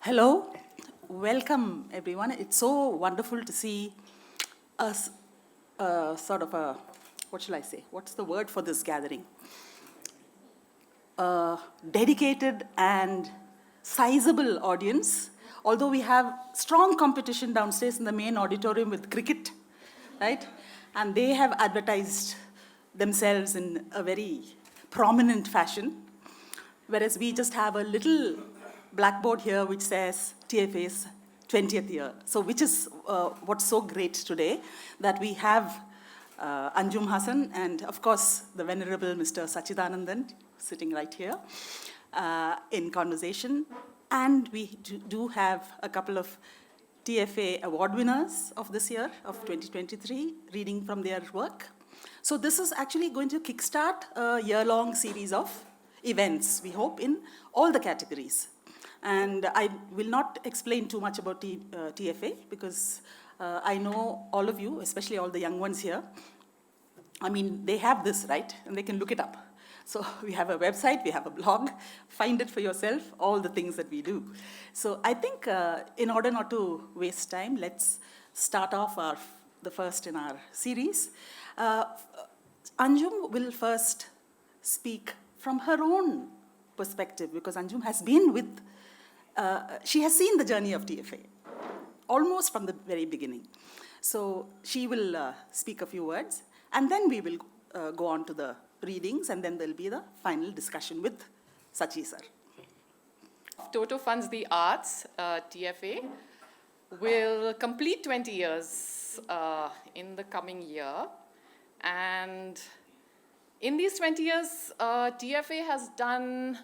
Hello, welcome everyone. It's so wonderful to see us, sort of a, what shall I say? What's the word for this gathering? Dedicated and sizable audience, although we have strong competition downstairs in the main auditorium with cricket, right? And they have advertised themselves in a very prominent fashion, whereas we just have a little blackboard here which says TFA's 20th year. So which is what's so great today, that we have Anjum Hasan and of course the venerable Mr. Satchidanandan sitting right here in conversation. And we do have a couple of TFA award winners of this year, of 2023, reading from their work. So this is actually going to kickstart a year-long series of events, we hope, in all the categories. And I will not explain too much about TFA because I know all of you, especially all the young ones here. I mean, they have this, right? And they can look it up. So we have a website, we have a blog, find it for yourself, all the things that we do. So I think in order not to waste time, let's start off the first in our series. Anjum will first speak from her own perspective, because Anjum has been with, she has seen the journey of TFA, almost from the very beginning. So she will speak a few words, and then we will go on to the readings, and then there'll be the final discussion with Sachi sir. Toto Funds the Arts, TFA, will complete 20 years in the coming year. And in these 20 years, TFA has done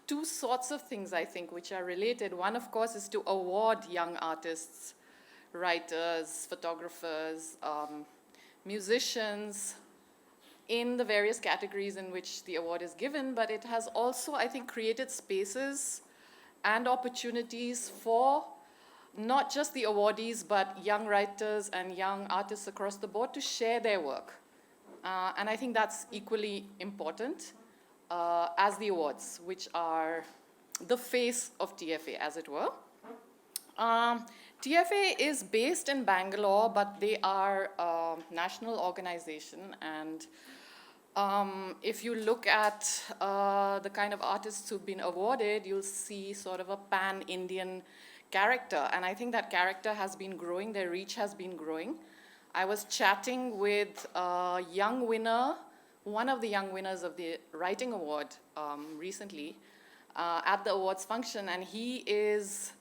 two sorts of things, I think, which are related. One, of course, is to award young artists, writers, photographers, musicians, in the various categories in which the award is given, but it has also, I think, created spaces and opportunities for not just the awardees, but young writers and young artists across the board to share their work. And I think that's equally important as the awards, which are the face of TFA, as it were. TFA is based in Bangalore, but they are a national organization, and if you look at the kind of artists who've been awarded, you'll see sort of a pan-Indian character. And I think that character has been growing, their reach has been growing. I was chatting with a young winner, one of the young winners of the Writing Award recently at the awards function, and he is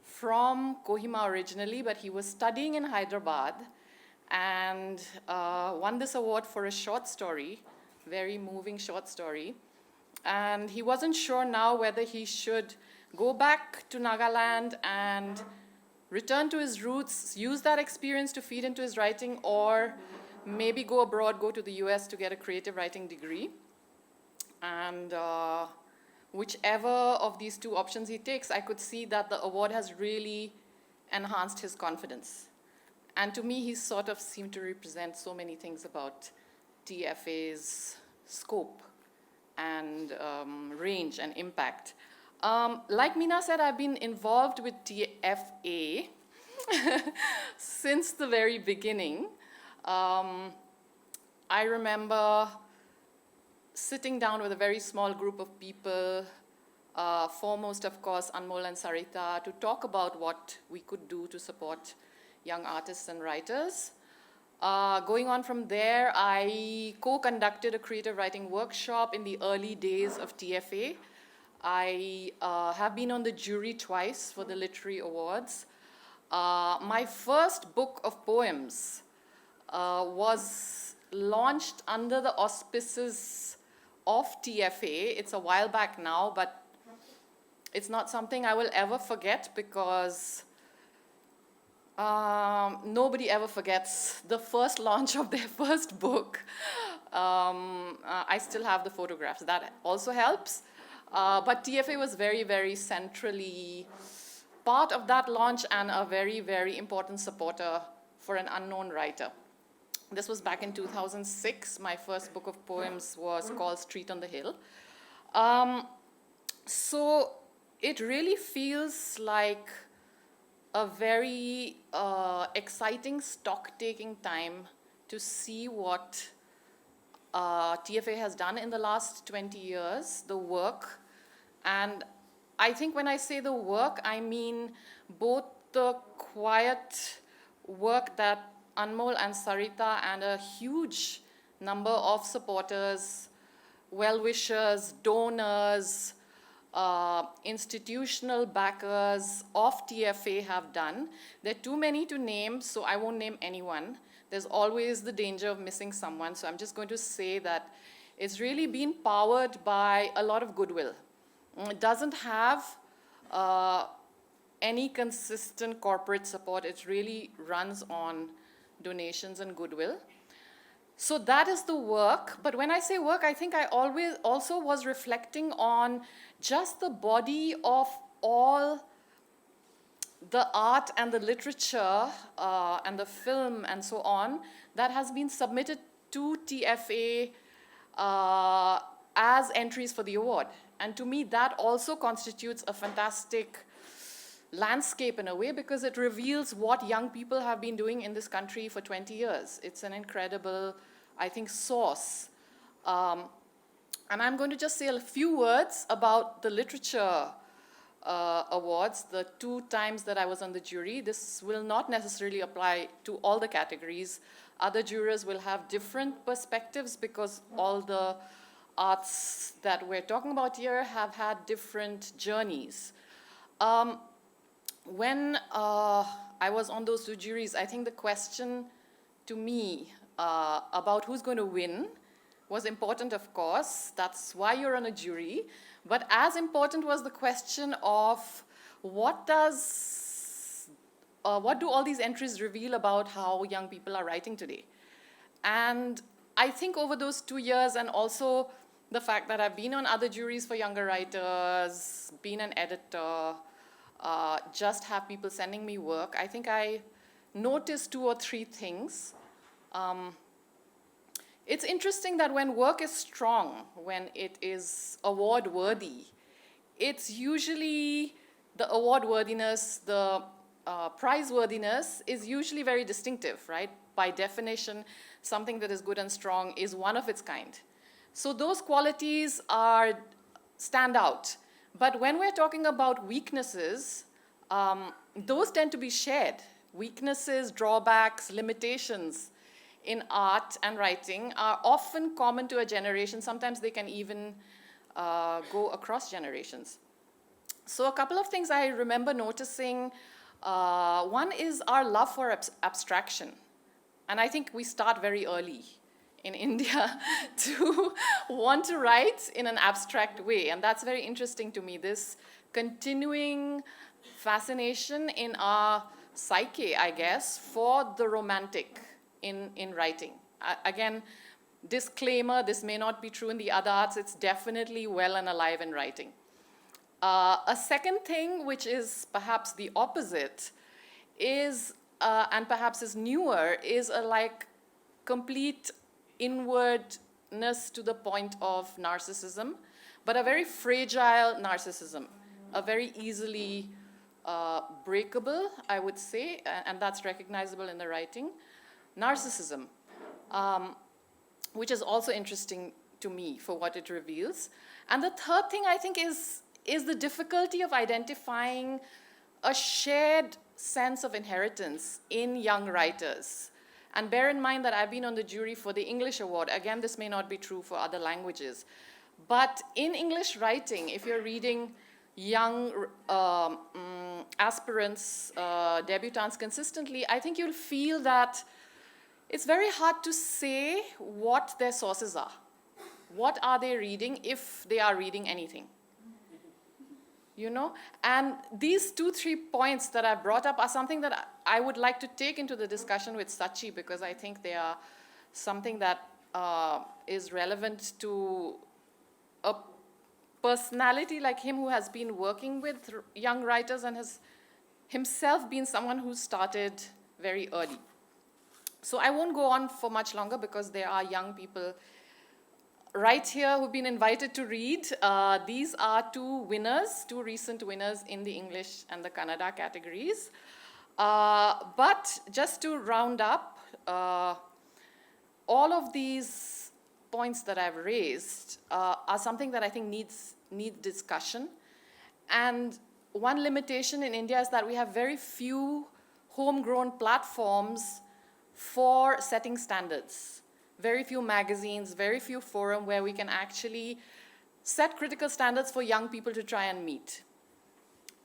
from Kohima originally, but he was studying in Hyderabad and won this award for a short story, very moving short story. And he wasn't sure now whether he should go back to Nagaland and return to his roots, use that experience to feed into his writing, or maybe go abroad, go to the US to get a creative writing degree. And whichever of these two options he takes, I could see that the award has really enhanced his confidence. And to me, he sort of seemed to represent so many things about TFA's scope and range and impact. Like Meena said, I've been involved with TFA since the very beginning. I remember sitting down with a very small group of people, foremost, of course, Anmol and Sarita, to talk about what we could do to support young artists and writers. Going on from there, I co-conducted a creative writing workshop in the early days of TFA. I have been on the jury twice for the literary awards. My first book of poems was launched under the auspices of TFA. It's a while back now, but it's not something I will ever forget, because nobody ever forgets the first launch of their first book. I still have the photographs. That also helps. But TFA was very, very centrally part of that launch and a very, very important supporter for an unknown writer. This was back in 2006. My first book of poems was called Street on the Hill. So it really feels like a very exciting stock-taking time to see what TFA has done in the last 20 years, the work. And I think when I say the work, I mean both the quiet work that Anmol and Sarita and a huge number of supporters, well-wishers, donors, institutional backers of TFA have done. There are too many to name, so I won't name anyone. There's always the danger of missing someone, so I'm just going to say that it's really been powered by a lot of goodwill. It doesn't have any consistent corporate support. It really runs on donations and goodwill. So that is the work. But when I say work, I think I always also was reflecting on just the body of all the art and the literature and the film and so on that has been submitted to TFA as entries for the award. And to me, that also constitutes a fantastic landscape in a way, because it reveals what young people have been doing in this country for 20 years. It's an incredible, I think, source. And I'm going to just say a few words about the literature awards, the 2 times that I was on the jury. This will not necessarily apply to all the categories. Other jurors will have different perspectives because all the arts that we're talking about here have had different journeys. When I was on those 2 juries, I think the question to me about who's going to win was important, of course. That's why you're on a jury. But as important was the question of what do all these entries reveal about how young people are writing today? And I think over those 2 years, and also the fact that I've been on other juries for younger writers, been an editor, just have people sending me work, I think I noticed 2 or 3 things. It's interesting that when work is strong, when it is award-worthy, it's usually the award-worthiness, the prize-worthiness is usually very distinctive, right? By definition, something that is good and strong is one of its kind. So those qualities stand out. But when we're talking about weaknesses, those tend to be shared. Weaknesses, drawbacks, limitations in art and writing are often common to a generation. Sometimes they can even go across generations. So a couple of things I remember noticing. One is our love for abstraction. And I think we start very early in India to want to write in an abstract way. And that's very interesting to me, this continuing fascination in our psyche, I guess, for the romantic in writing. Again, disclaimer, this may not be true in the other arts. It's definitely well and alive in writing. A second thing, which is perhaps the opposite, is, and perhaps is newer, is a complete inwardness to the point of narcissism, but a very fragile narcissism, a very easily breakable, I would say, and that's recognizable in the writing, narcissism, which is also interesting to me for what it reveals. And the third thing, I think, is the difficulty of identifying a shared sense of inheritance in young writers. And bear in mind that I've been on the jury for the English Award. Again, this may not be true for other languages. But in English writing, if you're reading young aspirants, debutants consistently, I think you'll feel that it's very hard to say what their sources are. What are they reading, if they are reading anything? You know? And these 2-3 points that I brought up are something that I would like to take into the discussion with Sachi, because I think they are something that is relevant to a personality like him who has been working with young writers and has himself been someone who started very early. So I won't go on for much longer because there are young people right here who've been invited to read. These are two recent winners in the English and the Kannada categories. But just to round up, all of these points that I've raised are something that I think need discussion. And one limitation in India is that we have very few homegrown platforms for setting standards. Very few magazines, very few forums where we can actually set critical standards for young people to try and meet.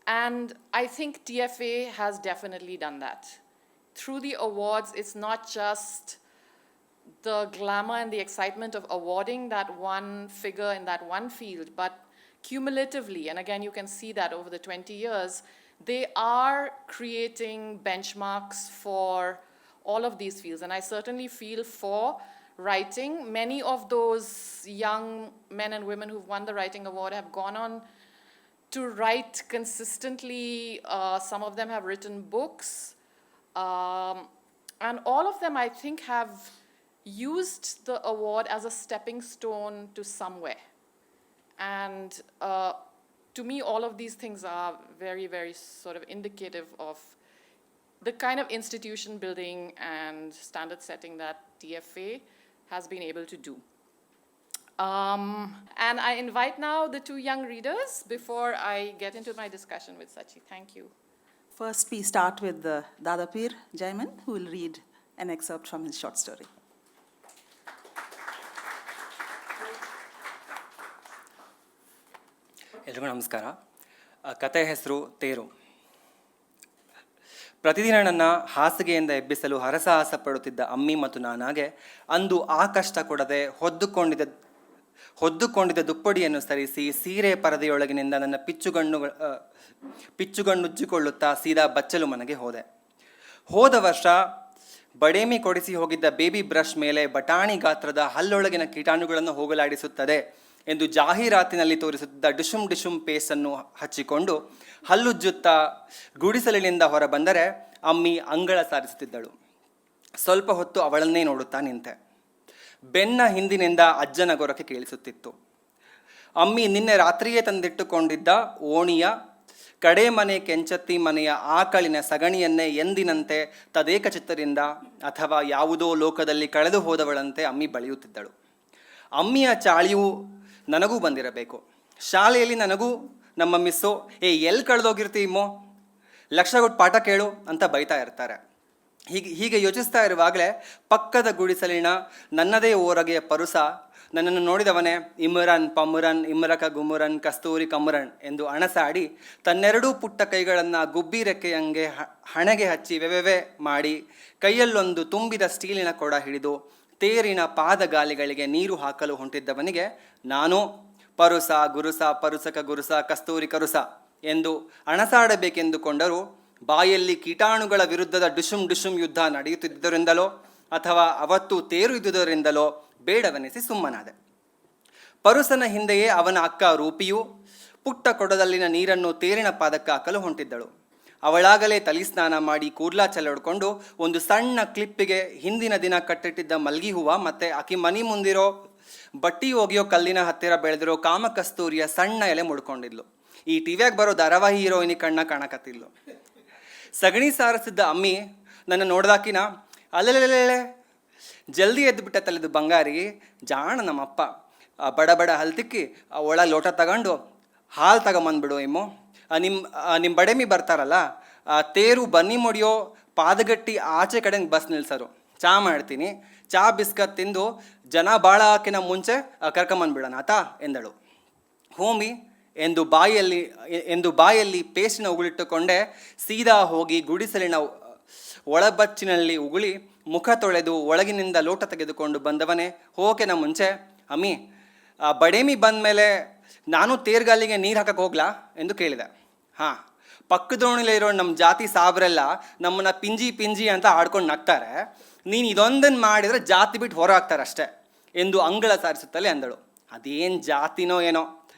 And I think TFA has definitely done that. Through the awards, it's not just the glamour and the excitement of awarding that one figure in that one field, but cumulatively, and again you can see that over the 20 years, they are creating benchmarks for all of these fields. And I certainly feel for writing. Many of those young men and women who've won the writing award have gone on to write consistently. Some of them have written books. And all of them, I think, have used the award as a stepping stone to somewhere. And to me, all of these things are very, very sort of indicative of the kind of institution building and standard setting that TFA has been able to do. And I invite now the two young readers before I get into my discussion with Sachi. Thank you. First, we start with Dadapeer Jyman, who will read an excerpt from his short story. ಎಲ್ರಿಗೂ ನಮಸ್ಕಾರ. ಕತೆ ಹೆಸರು ತೇರು. ಪ್ರತಿದಿನ ನನ್ನ ಹಾಸಿಗೆಯಿಂದ ಎಬ್ಬಿಸಲು ಹರಸಾಹಸ ಪಡುತ್ತಿದ್ದ ಅಮ್ಮಿ ಮತ್ತು ನಾನಾಗೆ ಅಂದು ಆ ಕಷ್ಟ ಕೊಡದೆ ಹೊದ್ದುಕೊಂಡಿದ್ದ ದುಪ್ಪಡಿಯನ್ನು ಸರಿಸಿ ಸೀರೆ ಪರದೆಯೊಳಗಿನಿಂದ ನನ್ನ ಪಿಚ್ಚುಗಣ್ಣುಜ್ಜಿಕೊಳ್ಳುತ್ತಾ ಸೀದಾ ಬಚ್ಚಲು ಮನೆಗೆ ಹೋದ ವರ್ಷ ಬಡೇಮಿ ಕೊಡಿಸಿ ಹೋಗಿದ್ದ ಬೇಬಿ ಬ್ರಷ್ ಮೇಲೆ ಬಟಾಣಿ ಗಾತ್ರದ ಹಲ್ಲೊಳಗಿನ ಕೀಟಾಣುಗಳನ್ನು ಹೋಗಲಾಡಿಸುತ್ತದೆ ಎಂದು ಜಾಹೀರಾತಿನಲ್ಲಿ ತೋರಿಸುತ್ತಿದ್ದ ಡಿಶುಮ್ ಪೇಸ್ಟನ್ನು ಹಚ್ಚಿಕೊಂಡು ಹಲ್ಲುಜ್ಜುತ್ತಾ ಗುಡಿಸಲಿನಿಂದ ಹೊರ ಬಂದರೆ ಅಮ್ಮಿ ಅಂಗಳ ಸಾರಿಸುತ್ತಿದ್ದಳು. ಸ್ವಲ್ಪ ಹೊತ್ತು ಅವಳನ್ನೇ ನೋಡುತ್ತಾ ನಿಂತೆ. ಬೆನ್ನ ಹಿಂದಿನಿಂದ ಅಜ್ಜನ ಗೊರಕೆ ಕೇಳಿಸುತ್ತಿತ್ತು. ಅಮ್ಮಿ ನಿನ್ನೆ ರಾತ್ರಿಯೇ ತಂದಿಟ್ಟುಕೊಂಡಿದ್ದ ಓಣಿಯ ಕಡೆ ಮನೆ ಕೆಂಚತ್ತಿ ಮನೆಯ ಆಕಳಿನ ಸಗಣಿಯನ್ನೇ ಎಂದಿನಂತೆ ತದೇಕ ಚಿತ್ತರಿಂದ ಅಥವಾ ಯಾವುದೋ ಲೋಕದಲ್ಲಿ ಕಳೆದು ಹೋದವಳಂತೆ ಅಮ್ಮಿ ಬಳಿಯುತ್ತಿದ್ದಳು. ಅಮ್ಮಿಯ ಚಾಳಿಯು ನನಗೂ ಬಂದಿರಬೇಕು. ಶಾಲೆಯಲ್ಲಿ ನನಗೂ ನಮ್ಮ ಮಿಸ್ಸು ಎಲ್ಲಿ ಕಳೆದೋಗಿರ್ತೀಮೋ, ಲಕ್ಷ ಕೊಟ್ಟು ಪಾಠ ಕೇಳು ಅಂತ ಬೈತಾ ಇರ್ತಾರೆ. ಹೀಗೆ ಯೋಚಿಸ್ತಾ ಇರುವಾಗಲೇ ಪಕ್ಕದ ಗುಡಿಸಲಿನ ನನ್ನದೇ ಓರಗೆಯ ಪರುಸ ನನ್ನನ್ನು ನೋಡಿದವನೇ ಇಮರನ್ ಪಮುರನ್ ಇಮರಕ ಗುಮುರನ್ ಕಸ್ತೂರಿ ಕಮುರನ್ ಎಂದು ಅಣಸಾಡಿ ತನ್ನೆರಡೂ ಪುಟ್ಟ ಕೈಗಳನ್ನು ಗುಬ್ಬಿ ರೆಕ್ಕೆಯಂಗೆ ಹಣೆಗೆ ಹಚ್ಚಿ ವೆವೆವೆ ಮಾಡಿ ಕೈಯಲ್ಲೊಂದು ತುಂಬಿದ ಸ್ಟೀಲಿನ ಕೊಡ ಹಿಡಿದು ತೇರಿನ ಪಾದಗಾಲಿಗಳಿಗೆ ನೀರು ಹಾಕಲು ಹೊಂಟಿದ್ದವನಿಗೆ ನಾನು ಪರುಸ ಗುರುಸ ಪರುಸಕ ಗುರುಸ ಕಸ್ತೂರಿ ಕರುಸ ಎಂದು ಅಣಸಾಡಬೇಕೆಂದುಕೊಂಡರೂ ಬಾಯಲ್ಲಿ ಕೀಟಾಣುಗಳ ವಿರುದ್ಧದ ಡುಶುಮ್ ಯುದ್ಧ ನಡೆಯುತ್ತಿದ್ದುದರಿಂದಲೋ ಅಥವಾ ಅವತ್ತು ತೇರು ಇದ್ದುದರಿಂದಲೋ ಬೇಡವೆನಿಸಿ ಸುಮ್ಮನಾದೆ. ಪರುಸನ ಹಿಂದೆಯೇ ಅವನ ಅಕ್ಕ ರೂಪಿಯು ಪುಟ್ಟ ಕೊಡದಲ್ಲಿನ ನೀರನ್ನು ತೇರಿನ ಪಾದಕ್ಕೆ ಹಾಕಲು ಹೊಂಟಿದ್ದಳು. ಅವಳಾಗಲೇ ತಲಿಸ್ನಾನ ಮಾಡಿ ಕೂದಲ ಚೆಲ್ಲೊಡ್ಕೊಂಡು ಒಂದು ಸಣ್ಣ ಕ್ಲಿಪ್ಪಿಗೆ ಹಿಂದಿನ ದಿನ ಕಟ್ಟಿಟ್ಟಿದ್ದ ಮಲ್ಗಿ ಹೂವು ಮತ್ತು ಆಕಿ ಮನಿ ಮುಂದಿರೋ ಬಟ್ಟಿ ಒಗೆಯೋ ಕಲ್ಲಿನ ಹತ್ತಿರ ಬೆಳೆದಿರೋ ಕಾಮಕಸ್ತೂರಿಯ ಸಣ್ಣ ಎಲೆ ಮುಡ್ಕೊಂಡಿದ್ಲು. ಈ ಟಿವಿಯಾಗ ಬರೋ ಧಾರಾವಾಹಿ ಹೀರೋಯಿನಿ ಕಣ್ಣ ಕಾಣಕತ್ತಿದ್ಲು. ಸಗಣಿ ಸಾರಿಸಿದ್ದ ಅಮ್ಮಿ ನನ್ನ ನೋಡ್ದಾಕಿನ ಅಲ್ಲೆಲ್ಲೆಲ್ಲೆ ಜಲ್ದಿ ಎದ್ದುಬಿಟ್ಟ ತಲೆದು ಬಂಗಾರಿ ಜಾಣ ನಮ್ಮಪ್ಪ ಬಡ ಹಲ್ತಿಕ್ಕಿ ಒಳ ಲೋಟ ತಗೊಂಡು ಹಾಲು ತಗೊಂಬಂದ್ಬಿಡು ಇಮ್ಮೋ, ನಿಮ್ಮ ಬಡೇಮಿ ಬರ್ತಾರಲ್ಲ ತೇರು ಬನ್ನಿ ಮುಡಿಯೋ ಪಾದಗಟ್ಟಿ ಆಚೆ ಕಡೆ ಬಸ್ ನಿಲ್ಸರು, ಚಾ ಮಾಡ್ತೀನಿ, ಚಾ ಬಿಸ್ಕತ್ ತಿಂದು ಜನ ಭಾಳ ಹಾಕಿನ ಮುಂಚೆ ಕರ್ಕೊಂಬಂದ್ಬಿಡೋಣ ಆತಾ ಎಂದಳು. ಹೋಮಿ ಎಂದು ಬಾಯಲ್ಲಿ ಪೇಸ್ಟಿನ ಉಗುಳಿಟ್ಟುಕೊಂಡೆ ಸೀದಾ ಹೋಗಿ ಗುಡಿಸಲಿನ ಒಳಬಚ್ಚಿನಲ್ಲಿ ಉಗುಳಿ ಮುಖ ತೊಳೆದು ಒಳಗಿನಿಂದ ಲೋಟ ತೆಗೆದುಕೊಂಡು ಬಂದವನೇ ಹೋಕೆನ ಮುಂಚೆ ಅಮ್ಮಿ ಬಡೇಮಿ ಬಂದ ಮೇಲೆ ನಾನು ತೇರ್ಗಾಲಿಗೆ ನೀರು ಹಾಕಕ್ಕೆ ಹೋಗ್ಲಾ ಎಂದು ಕೇಳಿದೆ. ಹಾಂ, ಪಕ್ಕದೋಣಿಲೆ ಇರೋ ನಮ್ಮ ಜಾತಿ ಸಾಬ್ರೆಲ್ಲ ನಮ್ಮನ್ನ ಪಿಂಜಿ ಅಂತ ಆಡ್ಕೊಂಡು ನಗ್ತಾರೆ, ನೀನು ಇದೊಂದನ್ನು ಮಾಡಿದರೆ ಜಾತಿ ಬಿಟ್ಟು ಹೊರ ಹಾಕ್ತಾರೆ ಅಷ್ಟೇ ಎಂದು ಅಂಗಳ ಸಾರಿಸುತ್ತಲೇ ಅಂದಳು. ಅದೇನು ಜಾತಿನೋ ಏನೋ,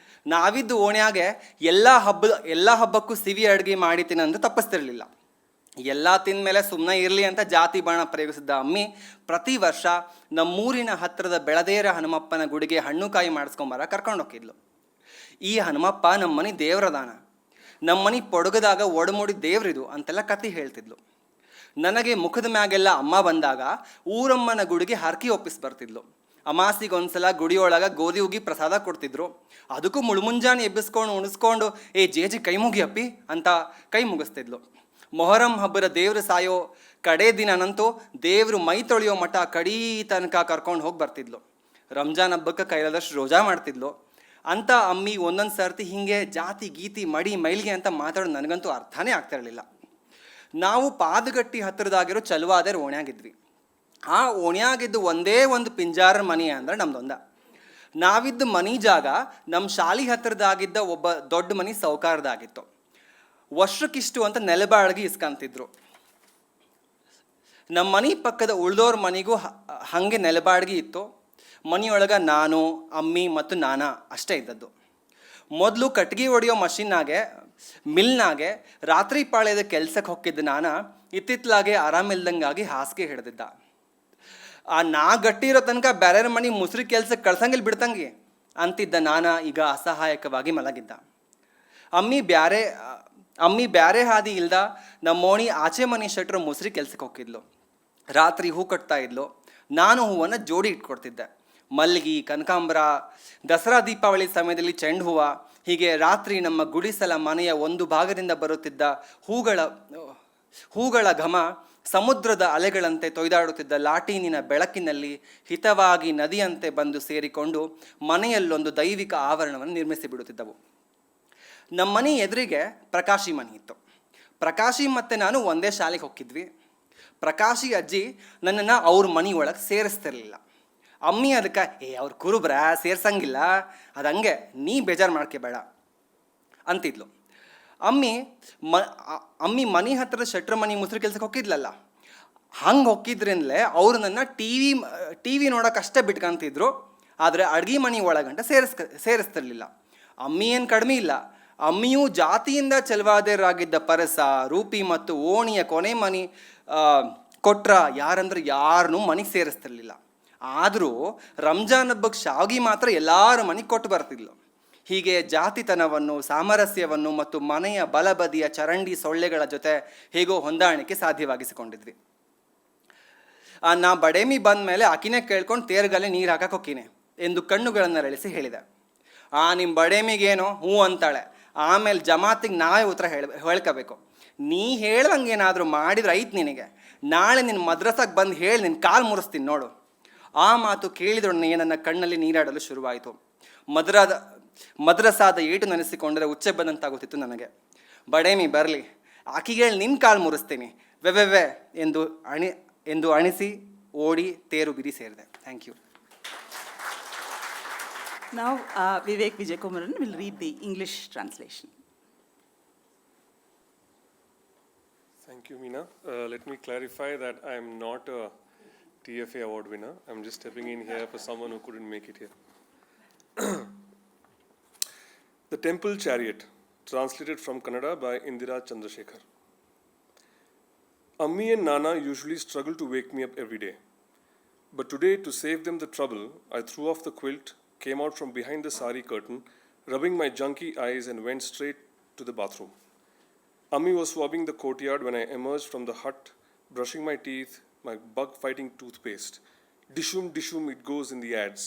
ನಾವಿದ್ದು ಓಣ್ಯಾಗೆ ಎಲ್ಲ ಹಬ್ಬಕ್ಕೂ ಸಿವಿ ಅಡುಗೆ ಮಾಡಿತೀನಿ ಅಂತ ತಪ್ಪಿಸ್ತಿರ್ಲಿಲ್ಲ. ಎಲ್ಲ ತಿಂದಮೇಲೆ ಸುಮ್ಮನೆ ಇರಲಿ ಅಂತ ಜಾತಿ ಬಾಣ ಪ್ರಯೋಗಿಸಿದ್ದ ಅಮ್ಮಿ ಪ್ರತಿ ವರ್ಷ ನಮ್ಮೂರಿನ ಹತ್ತಿರದ ಬೆಳದೇರ ಹನುಮಪ್ಪನ ಗುಡಿಗೆ ಹಣ್ಣು ಕಾಯಿ ಮಾಡಿಸ್ಕೊಂಬರ ಕರ್ಕೊಂಡೋಗಿದ್ಲು. ಈ ಹನುಮಪ್ಪ ನಮ್ಮ ಮನೆ ದೇವ್ರದಾನ, ನಮ್ಮ ಮನೆ ಪೊಡಗದಾಗ ಒಡಮೂಡಿ ದೇವ್ರಿದು ಅಂತೆಲ್ಲ ಕತೆ ಹೇಳ್ತಿದ್ಲು. ನನಗೆ ಮುಖದ ಮ್ಯಾಗೆಲ್ಲ ಅಮ್ಮ ಬಂದಾಗ ಊರಮ್ಮನ ಗುಡಿಗೆ ಹರಕೆ ಒಪ್ಪಿಸಿ ಬರ್ತಿದ್ಲು. ಅಮಾಸಿಗೊಂದ್ಸಲ ಗುಡಿಯೊಳಗೆ ಗೋಧಿ ಉಗಿ ಪ್ರಸಾದ ಕೊಡ್ತಿದ್ರು. ಅದಕ್ಕೂ ಮುಳುಮುಂಜಾನೆ ಎಬ್ಬಿಸ್ಕೊಂಡು ಉಣಿಸ್ಕೊಂಡು ಜೇಜಿ ಕೈ ಮುಗಿಯಪ್ಪಿ ಅಂತ ಕೈ ಮುಗಿಸ್ತಿದ್ಲು. ಮೊಹರಂ ಹಬ್ಬದ ದೇವ್ರು ಸಾಯೋ ಕಡೇ ದಿನನಂತೂ ದೇವ್ರು ಮೈ ತೊಳೆಯೋ ಮಠ ಕಡೀ ತನಕ ಕರ್ಕೊಂಡು ಹೋಗಿ ಬರ್ತಿದ್ಲು. ರಂಜಾನ್ ಹಬ್ಬಕ್ಕೆ ಕೈಲಾದಷ್ಟು ರೋಜಾ ಮಾಡ್ತಿದ್ಲು. ಅಂತ ಅಮ್ಮಿ ಒಂದೊಂದು ಸರ್ತಿ ಹೀಗೆ ಜಾತಿ ಗೀತಿ ಮಡಿ ಮೈಲಿಗೆ ಅಂತ ಮಾತಾಡೋದು ನನಗಂತೂ ಅರ್ಥನೇ ಆಗ್ತಾ ಇರಲಿಲ್ಲ. ನಾವು ಪಾದಗಟ್ಟಿ ಹತ್ತಿರದಾಗಿರೋ ಚಲುವಾದೇರು ಓಣ್ಯಾಗಿದ್ವಿ. ಆ ಓಣ್ಯಾಗಿದ್ದು ಒಂದೇ ಒಂದು ಪಿಂಜಾರ ಮನೆ ಅಂದ್ರೆ ನಮ್ದೊಂದ. ನಾವಿದ್ದ ಮನೆ ಜಾಗ ನಮ್ಮ ಶಾಲೆ ಹತ್ತಿರದಾಗಿದ್ದ ಒಬ್ಬ ದೊಡ್ಡ ಮನೆ ಸೌಕಾರದಾಗಿತ್ತು. ವರ್ಷಕ್ಕಿಷ್ಟು ಅಂತ ನೆಲಬಾಳ್ಗಿ ಇಸ್ಕೊಂತಿದ್ರು. ನಮ್ಮ ಮನೆ ಪಕ್ಕದ ಉಳ್ದೋರ್ ಮನೆಗೂ ಹಾಗೆ ನೆಲಬಾಡ್ಗಿ ಇತ್ತು. ಮನೆಯೊಳಗೆ ನಾನು, ಅಮ್ಮಿ ಮತ್ತು ನಾನಾ ಅಷ್ಟೇ ಇದ್ದದ್ದು. ಮೊದಲು ಕಟ್ಗೆ ಹೊಡೆಯೋ ಮಷಿನ್ನಾಗೆ ಮಿಲ್ನಾಗೆ ರಾತ್ರಿ ಪಾಳ್ಯದ ಕೆಲ್ಸಕ್ಕೆ ಹೊಕ್ಕಿದ್ದ ನಾನ ಇತ್ತಿತ್ತಲಾಗೆ ಆರಾಮಿಲ್ದಂಗಾಗಿ ಹಾಸಿಗೆ ಹಿಡ್ದಿದ್ದ. ನಾ ಗಟ್ಟಿ ಇರೋ ತನಕ ಬೇರೆ ಮನೆ ಮುಸ್ರಿ ಕೆಲ್ಸಕ್ಕೆ ಕಳ್ಸಂಗಿಲ್ಲ ಬಿಡ್ತಂಗಿ ಅಂತಿದ್ದ ನಾನ ಈಗ ಅಸಹಾಯಕವಾಗಿ ಮಲಗಿದ್ದ. ಅಮ್ಮಿ ಬ್ಯಾರೆ ಹಾದಿ ಇಲ್ದ ನಮ್ಮೋಣಿ ಆಚೆ ಮನೆ ಶೆಟ್ರು ಮುಸ್ರಿ ಕೆಲ್ಸಕ್ಕೆ ಹೋಗಿದ್ಲು. ರಾತ್ರಿ ಹೂ ಕಟ್ತಾ ಇದ್ಲು. ನಾನು ಹೂವನ್ನು ಜೋಡಿ ಇಟ್ಕೊಡ್ತಿದ್ದೆ. ಮಲ್ಲಿಗೆ, ಕನಕಾಂಬರ, ದಸರಾ ದೀಪಾವಳಿ ಸಮಯದಲ್ಲಿ ಚೆಂಡು ಹೂವು, ಹೀಗೆ ರಾತ್ರಿ ನಮ್ಮ ಗುಡಿಸಲ ಮನೆಯ ಒಂದು ಭಾಗದಿಂದ ಬರುತ್ತಿದ್ದ ಹೂಗಳ ಘಮ ಸಮುದ್ರದ ಅಲೆಗಳಂತೆ ತೊಯ್ದಾಡುತ್ತಿದ್ದ ಲಾಟೀನಿನ ಬೆಳಕಿನಲ್ಲಿ ಹಿತವಾಗಿ ನದಿಯಂತೆ ಬಂದು ಸೇರಿಕೊಂಡು ಮನೆಯಲ್ಲೊಂದು ದೈವಿಕ ಆವರಣವನ್ನು ನಿರ್ಮಿಸಿ ಬಿಡುತ್ತಿದ್ದವು. ನಮ್ಮ ಮನೆ ಎದುರಿಗೆ ಪ್ರಕಾಶಿ ಮನೆ ಇತ್ತು. ಪ್ರಕಾಶಿ ಮತ್ತು ನಾನು ಒಂದೇ ಶಾಲೆಗೆ ಹೋಗಿದ್ವಿ. ಪ್ರಕಾಶಿ ಅಜ್ಜಿ ನನ್ನನ್ನು ಅವ್ರ ಮನೆ ಒಳಗೆ ಸೇರಿಸ್ತಿರ್ಲಿಲ್ಲ. ಅಮ್ಮಿ ಅದಕ್ಕೆ ಅವ್ರ ಕುರುಬ್ರ ಸೇರ್ಸಂಗಿಲ್ಲ, ಅದು ಹಂಗೆ, ನೀ ಬೇಜಾರು ಮಾಡ್ಕೋಬೇಡ ಅಂತಿದ್ಲು. ಅಮ್ಮಿ ಮನೆ ಹತ್ತಿರದ ಶೆಟ್ರ ಮನೆ ಮುಸ್ರಿ ಕೆಲ್ಸಕ್ಕೆ ಹೋಗಿದ್ಲಲ್ಲ, ಹಂಗೆ ಹೋಗಿದ್ರಿಂದಲೇ ಅವರು ನನ್ನ ಟಿ ವಿ ನೋಡೋಕೆ ಅಷ್ಟೇ ಬಿಟ್ಕೊಂತಿದ್ರು. ಆದರೆ ಅಡ್ಗೆ ಮನೆ ಒಳಗಂಟ ಸೇರಿಸ್ತಿರ್ಲಿಲ್ಲ. ಅಮ್ಮಿ ಏನು ಕಡಿಮೆ ಇಲ್ಲ, ಅಮ್ಮಿಯೂ ಜಾತಿಯಿಂದ ಚೆಲುವಾದರಾಗಿದ್ದ ಪರಸ, ರೂಪಿ ಮತ್ತು ಓಣಿಯ ಕೊನೆ ಮನೆ ಕೊಟ್ರ ಯಾರನ್ನೂ ಮನೆಗೆ ಸೇರಿಸ್ತಿರ್ಲಿಲ್ಲ. ಆದರೂ ರಂಜಾನ್ ಹಬ್ಬಕ್ಕೆ ಶಾವಿಗೆ ಮಾತ್ರ ಎಲ್ಲರ ಮನೆಗೆ ಕೊಟ್ಟು ಬರ್ತಿದ್ಲು. ಹೀಗೆ ಜಾತಿತನವನ್ನು, ಸಾಮರಸ್ಯವನ್ನು ಮತ್ತು ಮನೆಯ ಬಲಬದಿಯ ಚರಂಡಿ ಸೊಳ್ಳೆಗಳ ಜೊತೆ ಹೇಗೋ ಹೊಂದಾಣಿಕೆ ಸಾಧ್ಯವಾಗಿಸಿಕೊಂಡಿದ್ವಿ. ನಾ ಬಡೇಮಿ ಬಂದ ಮೇಲೆ ಆಕಿನೇ ಕೇಳ್ಕೊಂಡು ತೇರ್ಗಲೆ ನೀರು ಹಾಕಕ್ಕೆ ಹೋಗ್ತೀನಿ ಎಂದು ಕಣ್ಣುಗಳನ್ನು ರಳಿಸಿ ಹೇಳಿದೆ. ನಿಮ್ಮ ಬಡೇಮಿಗೇನೋ ಹ್ಞೂ ಅಂತಾಳೆ. ಆಮೇಲೆ ಜಮಾತಿಗೆ ನಾವೇ ಉತ್ತರ ಹೇಳ್ಕೋಬೇಕು. ನೀ ಹೇಳ್ದಂಗೇನಾದರೂ ಮಾಡಿದ್ರೆ ಐತೆ ನಿನಗೆ, ನಾಳೆ ನಿನ್ನ ಮದ್ರಸಾಗೆ ಬಂದು ಹೇಳಿ ನಿನ್ನ ಕಾಲು ಮುರಿಸ್ತೀನಿ ನೋಡು. ಆ ಮಾತು ಕೇಳಿದೊಡನೆ ನನ್ನ ಕಣ್ಣಲ್ಲಿ ನೀರಾಡಲು ಶುರುವಾಯಿತು. ಮದ್ರಸಾದ ಏಟು ನೆನೆಸಿಕೊಂಡರೆ ಉಚ್ಚೆ ಬಂದಂತಾಗುತ್ತಿತ್ತು ನನಗೆ. ಬಡೇಮಿ ಬರಲಿ, ಆಕಿಗೇಳಿ ನಿನ್ನ ಕಾಲು ಮುರಿಸ್ತೀನಿ ವೆವೆವೆ ಎಂದು ಅಣಿಸಿ ಓಡಿ ತೇರು ಬಿರಿ ಸೇರಿದೆ. Thank you. Now, Vivek Vijaykumaran will read the English translation. Thank you, Meena. Let me clarify that I am not a TFA award winner. I'm just stepping in here for someone who couldn't make it here. The Temple Chariot, translated from Kannada by Indira Chandrasekhar. Ammi and Nana usually struggle to wake me up every day. But today, to save them the trouble, I threw off the quilt, came out from behind the sari curtain, rubbing my junky eyes, and went straight to the bathroom. Ammi was swabbing the courtyard when I emerged from the hut, brushing my teeth, my bug-fighting toothpaste. Dishum, dishum, it goes in the ads,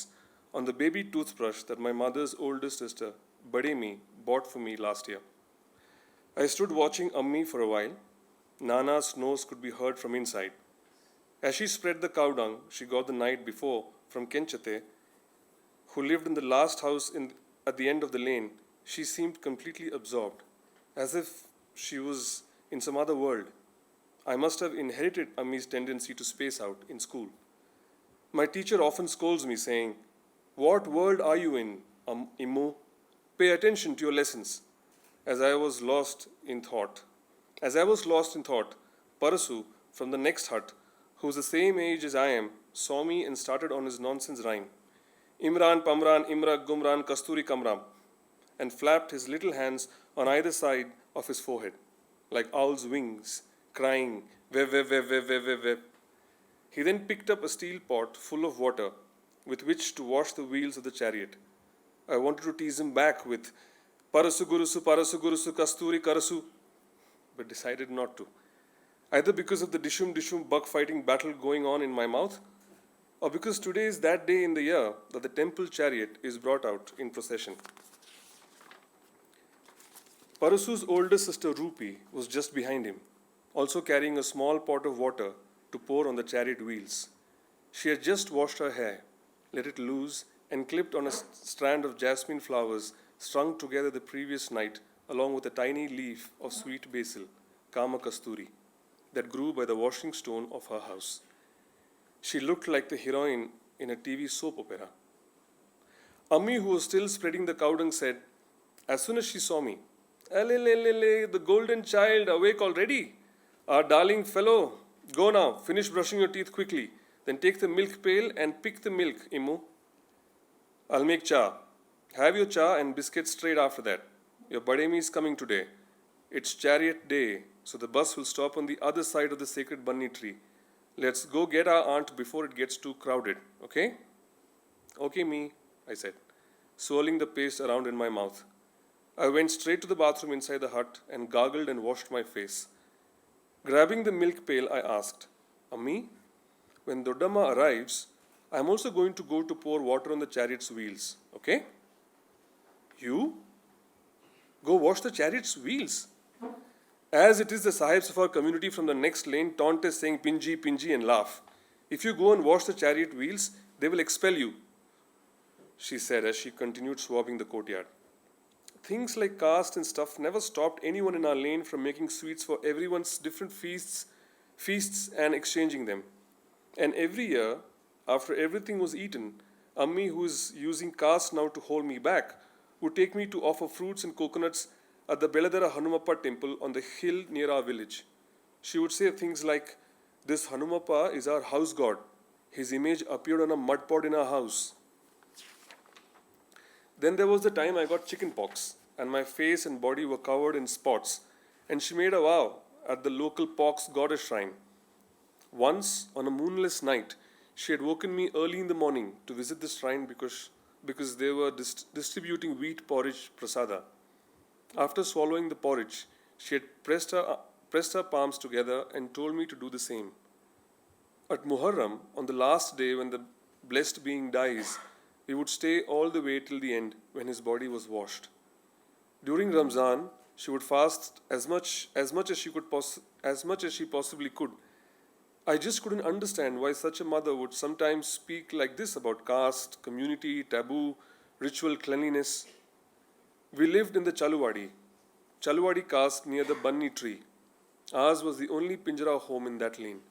on the baby toothbrush that my mother's oldest sister, Bademi, bought for me last year. I stood watching Ammi for a while. Nana's nose could be heard from inside. As she spread the cow dung she got the night before from Kenchate, who lived in the last house at the end of the lane, she seemed completely absorbed, as if she was in some other world. I must have inherited Ammi's tendency to space out in school. My teacher often scolds me, saying, "What world are you in, Immu? Pay attention to your lessons." As I was lost in thought, Parasu, from the next hut, who's the same age as I am, saw me and started on his nonsense rhyme. Imran, Pamran, Imrak, Gumran, Kasturi, Kamram, and flapped his little hands on either side of his forehead, like owl's wings, crying, "Vev, vev, vev, vev, vev, vev, vev." He then picked up a steel pot full of water with which to wash the wheels of the chariot. I wanted to tease him back with Parasu Gurusu, Kasturi Karasu, but decided not to. Either because of the dishum bug fighting battle going on in my mouth, or because today is that day in the year that the temple chariot is brought out in procession. Parasu's older sister Rupi was just behind him, also carrying a small pot of water to pour on the chariot wheels. She had just washed her hair, let it loose, and clipped on a strand of jasmine flowers strung together the previous night along with a tiny leaf of sweet basil, Kama Kasturi, that grew by the washing stone of her house. She looked like the heroine in a TV soap opera. Ammi, who was still spreading the cow dung, said, as soon as she saw me, "Alelelele, the golden child, awake already? Our darling fellow, go now, finish brushing your teeth quickly, then take the milk pail and pick the milk, Immu. I'll make cha. Have your cha and biscuits straight after that. Your Bademi is coming today. It's chariot day, so the bus will stop on the other side of the sacred bunny tree. Let's go get our aunt before it gets too crowded, okay?" "Okay, me," I said, swirling the paste around in my mouth. I went straight to the bathroom inside the hut and gargled and washed my face. Grabbing the milk pail, I asked, "Ammi, when Doddamma arrives, I'm also going to go to pour water on the chariot's wheels, okay?" "You? Go wash the chariot's wheels?" As it is, the sahibs of our community from the next lane taunt us saying "Pinji, Pinji" and laugh. "If you go and wash the chariot wheels, they will expel you," she said as she continued swabbing the courtyard. Things like caste and stuff never stopped anyone in our lane from making sweets for everyone's different feasts and exchanging them. And every year, after everything was eaten, Ammi, who is using caste now to hold me back, would take me to offer fruits and coconuts at the Beladara Hanumappa temple on the hill near our village. She would say things like, "This Hanumappa is our house god. His image appeared on a mud pot in our house." Then there was the time I got chicken pox, and my face and body were covered in spots, and she made a vow at the local pox goddess shrine. Once, on a moonless night, she had woken me early in the morning to visit the shrine because they were distributing wheat porridge prasada. After swallowing the porridge, she had pressed her palms together and told me to do the same. At Muharram, on the last day when the blessed being dies, we would stay all the way till the end when his body was washed. During Ramzan, she would fast as much as she possibly could. I just couldn't understand why such a mother would sometimes speak like this about caste, community, taboo, ritual cleanliness. We lived in the Chaluwadi caste near the Bunny tree. Ours was the only Pinjara home in that lane.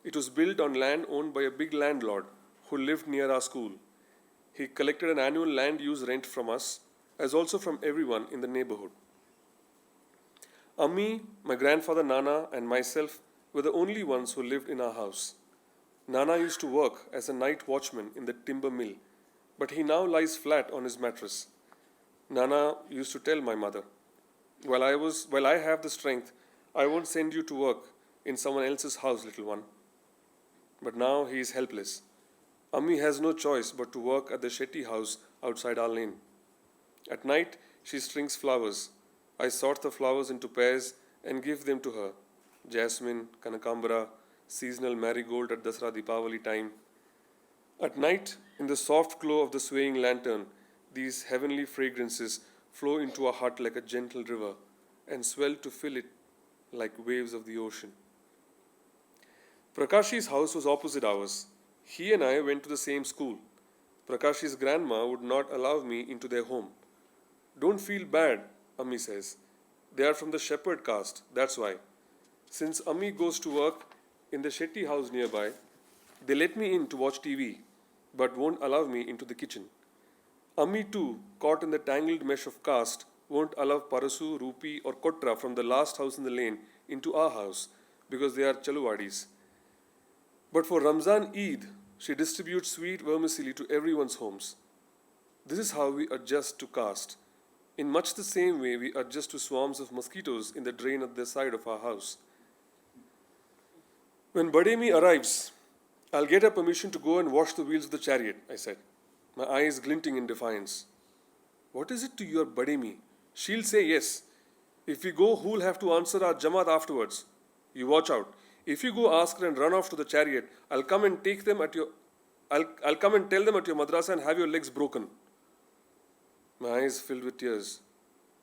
It was built on land owned by a big landlord who lived near our school. He collected an annual land use rent from us, as also from everyone in the neighborhood. Ammi, my grandfather Nana, and myself were the only ones who lived in our house. Nana used to work as a night watchman in the timber mill, but he now lies flat on his mattress. Nana used to tell my mother, while I have the strength, I won't send you to work in someone else's house, little one." But now he is helpless. Ammi has no choice but to work at the Shetty house outside our lane. At night, she strings flowers. I sort the flowers into pairs and give them to her. Jasmine, Kanakambara, seasonal marigold at Dasra Deepavali time. At night, in the soft glow of the swaying lantern, these heavenly fragrances flow into our hut like a gentle river and swell to fill it like waves of the ocean. Prakashi's house was opposite ours. He and I went to the same school. Prakashi's grandma would not allow me into their home. "Don't feel bad," Ammi says. "They are from the shepherd caste, that's why. Since Ammi goes to work in the Shetty house nearby, they let me in to watch TV, but won't allow me into the kitchen. Ammi too, caught in the tangled mesh of caste, won't allow Parasu, Rupi or Kotra from the last house in the lane into our house because they are Chaluwadis. But for Ramzan Eid, she distributes sweet vermicelli to everyone's homes. This is how we adjust to caste. In much the same way we adjust to swarms of mosquitoes in the drain at the side of our house. When Bademi arrives, I'll get her permission to go and wash the wheels of the chariot, I said, my eyes glinting in defiance. What is it to your Bademi? She'll say yes. If we go, who'll have to answer our Jamaat afterwards? You watch out. If you go ask her and run off to the chariot, I'll come and take them at your I'll come and tell them at your madrasa and have your legs broken. My eyes filled with tears.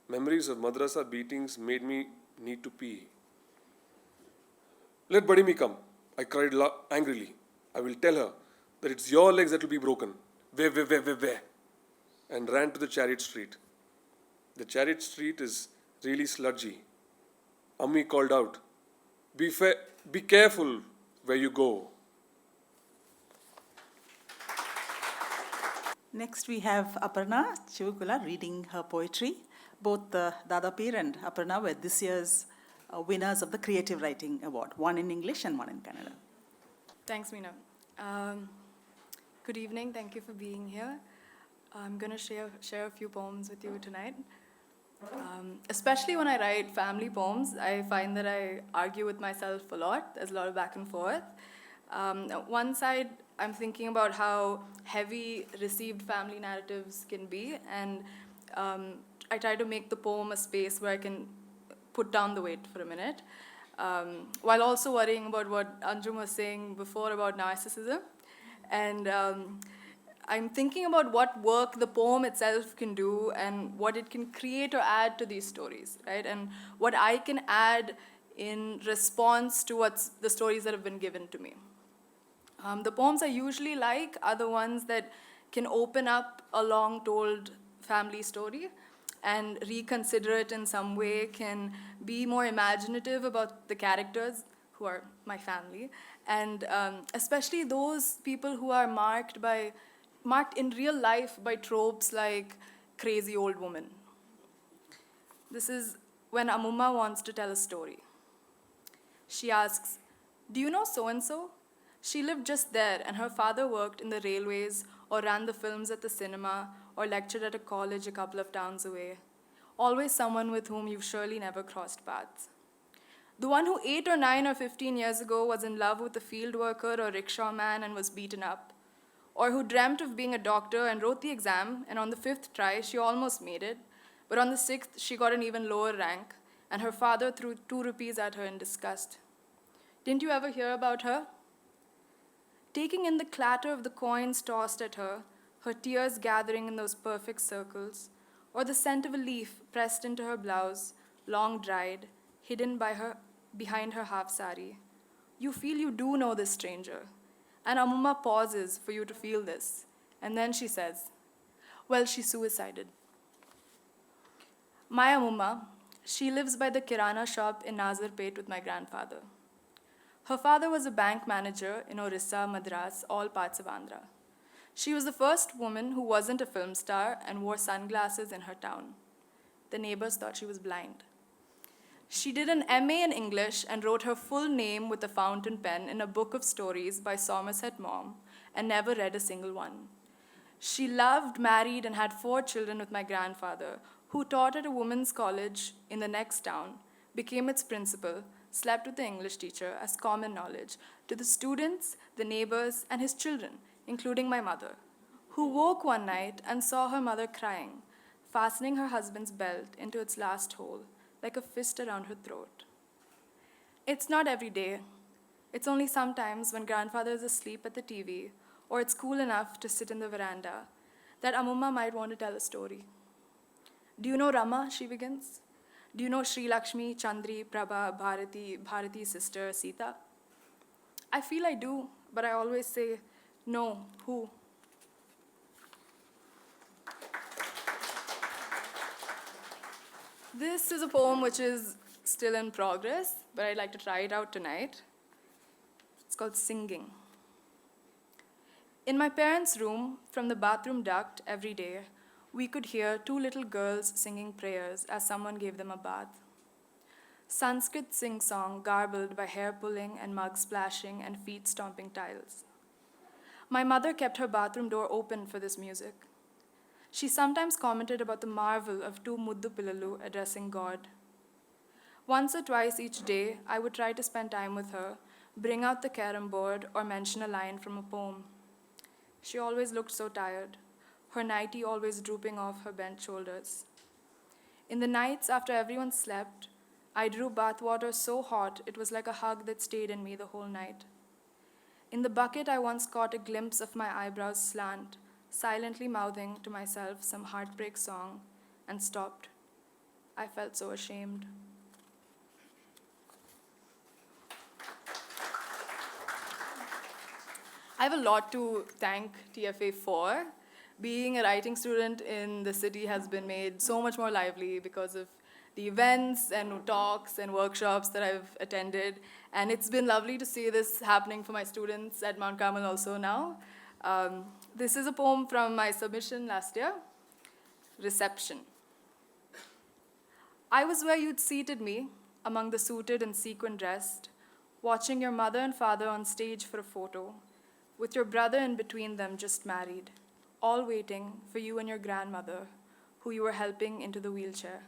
Memories of madrasa beatings made me need to pee. Let Badimi come, I cried angrily. I will tell her that it's your legs that will be broken. Where? And ran to the chariot street. The chariot street is really sludgy. Ammi called out, be careful where you go. Next, we have Aparna Chivukula reading her poetry. Both Dadapeer and Aparna were this year's winners of the Creative Writing Award, one in English and one in Kannada. Thanks, Meena. Good evening. Thank you for being here. I'm going to share a few poems with you tonight. Especially when I write family poems, I find that I argue with myself a lot. There's a lot of back and forth. One side, I'm thinking about how heavy received family narratives can be, and I try to make the poem a space where I can put down the weight for a minute, while also worrying about what Anjum was saying before about narcissism. And I'm thinking about what work the poem itself can do and what it can create or add to these stories, right? And what I can add in response to what's the stories that have been given to me. The poems I usually like are the ones that can open up a long-told family story and reconsider it in some way, can be more imaginative about the characters who are my family, and especially those people who are marked in real life by tropes like crazy old woman. This is when Amumma wants to tell a story. She asks, "Do you know so-and-so? She lived just there, and her father worked in the railways or ran the films at the cinema or lectured at a college a couple of towns away. Always someone with whom you've surely never crossed paths. The one who 8 or 9 or 15 years ago was in love with a field worker or rickshaw man and was beaten up, or who dreamt of being a doctor and wrote the exam, and on the 5th try she almost made it, but on the 6th she got an even lower rank, and her father threw 2 rupees at her in disgust. Didn't you ever hear about her? Taking in the clatter of the coins tossed at her, her tears gathering in those perfect circles, or the scent of a leaf pressed into her blouse, long dried, hidden behind her half sari. You feel you do know this stranger, and Amumma pauses for you to feel this, and then she says, well, she suicided. My Amumma, she lives by the kirana shop in Nazarpet with my grandfather. Her father was a bank manager in Orissa, Madras, all parts of Andhra. She was the first woman who wasn't a film star and wore sunglasses in her town. The neighbors thought she was blind. She did an MA in English and wrote her full name with a fountain pen in a book of stories by Somerset Maugham and never read a single one. She loved, married, and had 4 children with my grandfather, who taught at a women's college in the next town, became its principal, slept with the English teacher as common knowledge to the students, the neighbors, and his children, including my mother, who woke one night and saw her mother crying, fastening her husband's belt into its last hole, like a fist around her throat. It's not every day. It's only sometimes when grandfather is asleep at the TV, or it's cool enough to sit in the veranda, that Amumma might want to tell a story. Do you know Rama, she begins? Do you know Sri Lakshmi, Chandri, Prabha, Bharati's sister, Sita? I feel I do, but I always say, no, who? This is a poem which is still in progress, but I'd like to try it out tonight. It's called Singing. In my parents' room, from the bathroom duct every day, we could hear 2 little girls singing prayers as someone gave them a bath. Sanskrit sing-song garbled by hair pulling and mug splashing and feet stomping tiles. My mother kept her bathroom door open for this music. She sometimes commented about the marvel of 2 muddu pillalu addressing God. Once or twice each day, I would try to spend time with her, bring out the carom board, or mention a line from a poem. She always looked so tired, her nightie always drooping off her bent shoulders. In the nights after everyone slept, I drew bathwater so hot it was like a hug that stayed in me the whole night. In the bucket, I once caught a glimpse of my eyebrows slant, silently mouthing to myself some heartbreak song, and stopped. I felt so ashamed. I have a lot to thank TFA for. Being a writing student in the city has been made so much more lively because of the events and talks and workshops that I've attended. And it's been lovely to see this happening for my students at Mount Carmel also now. This is a poem from my submission last year, Reception. I was where you'd seated me, among the suited and sequin-dressed, watching your mother and father on stage for a photo, with your brother in between them just married, all waiting for you and your grandmother, who you were helping into the wheelchair.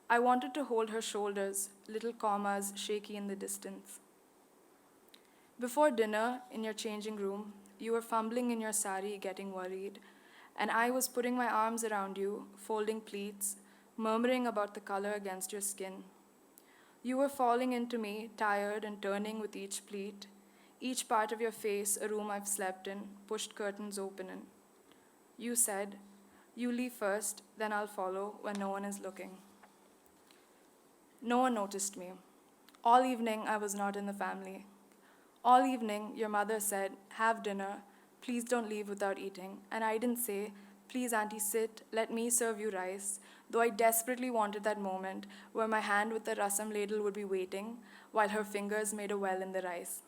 I wanted to hold her shoulders, little commas shaky in the distance. Before dinner, in your changing room, you were fumbling in your sari, getting worried, and I was putting my arms around you, folding pleats, murmuring about the color against your skin. You were falling into me, tired and turning with each pleat, each part of your face a room I've slept in, pushed curtains open in. You said, "You leave first, then I'll follow when no one is looking." No one noticed me. All evening, I was not in the family. All evening, your mother said, "Have dinner. Please don't leave without eating." And I didn't say, "Please, Auntie, sit. Let me serve you rice," though I desperately wanted that moment where my hand with the rasam ladle would be waiting while her fingers made a well in the rice.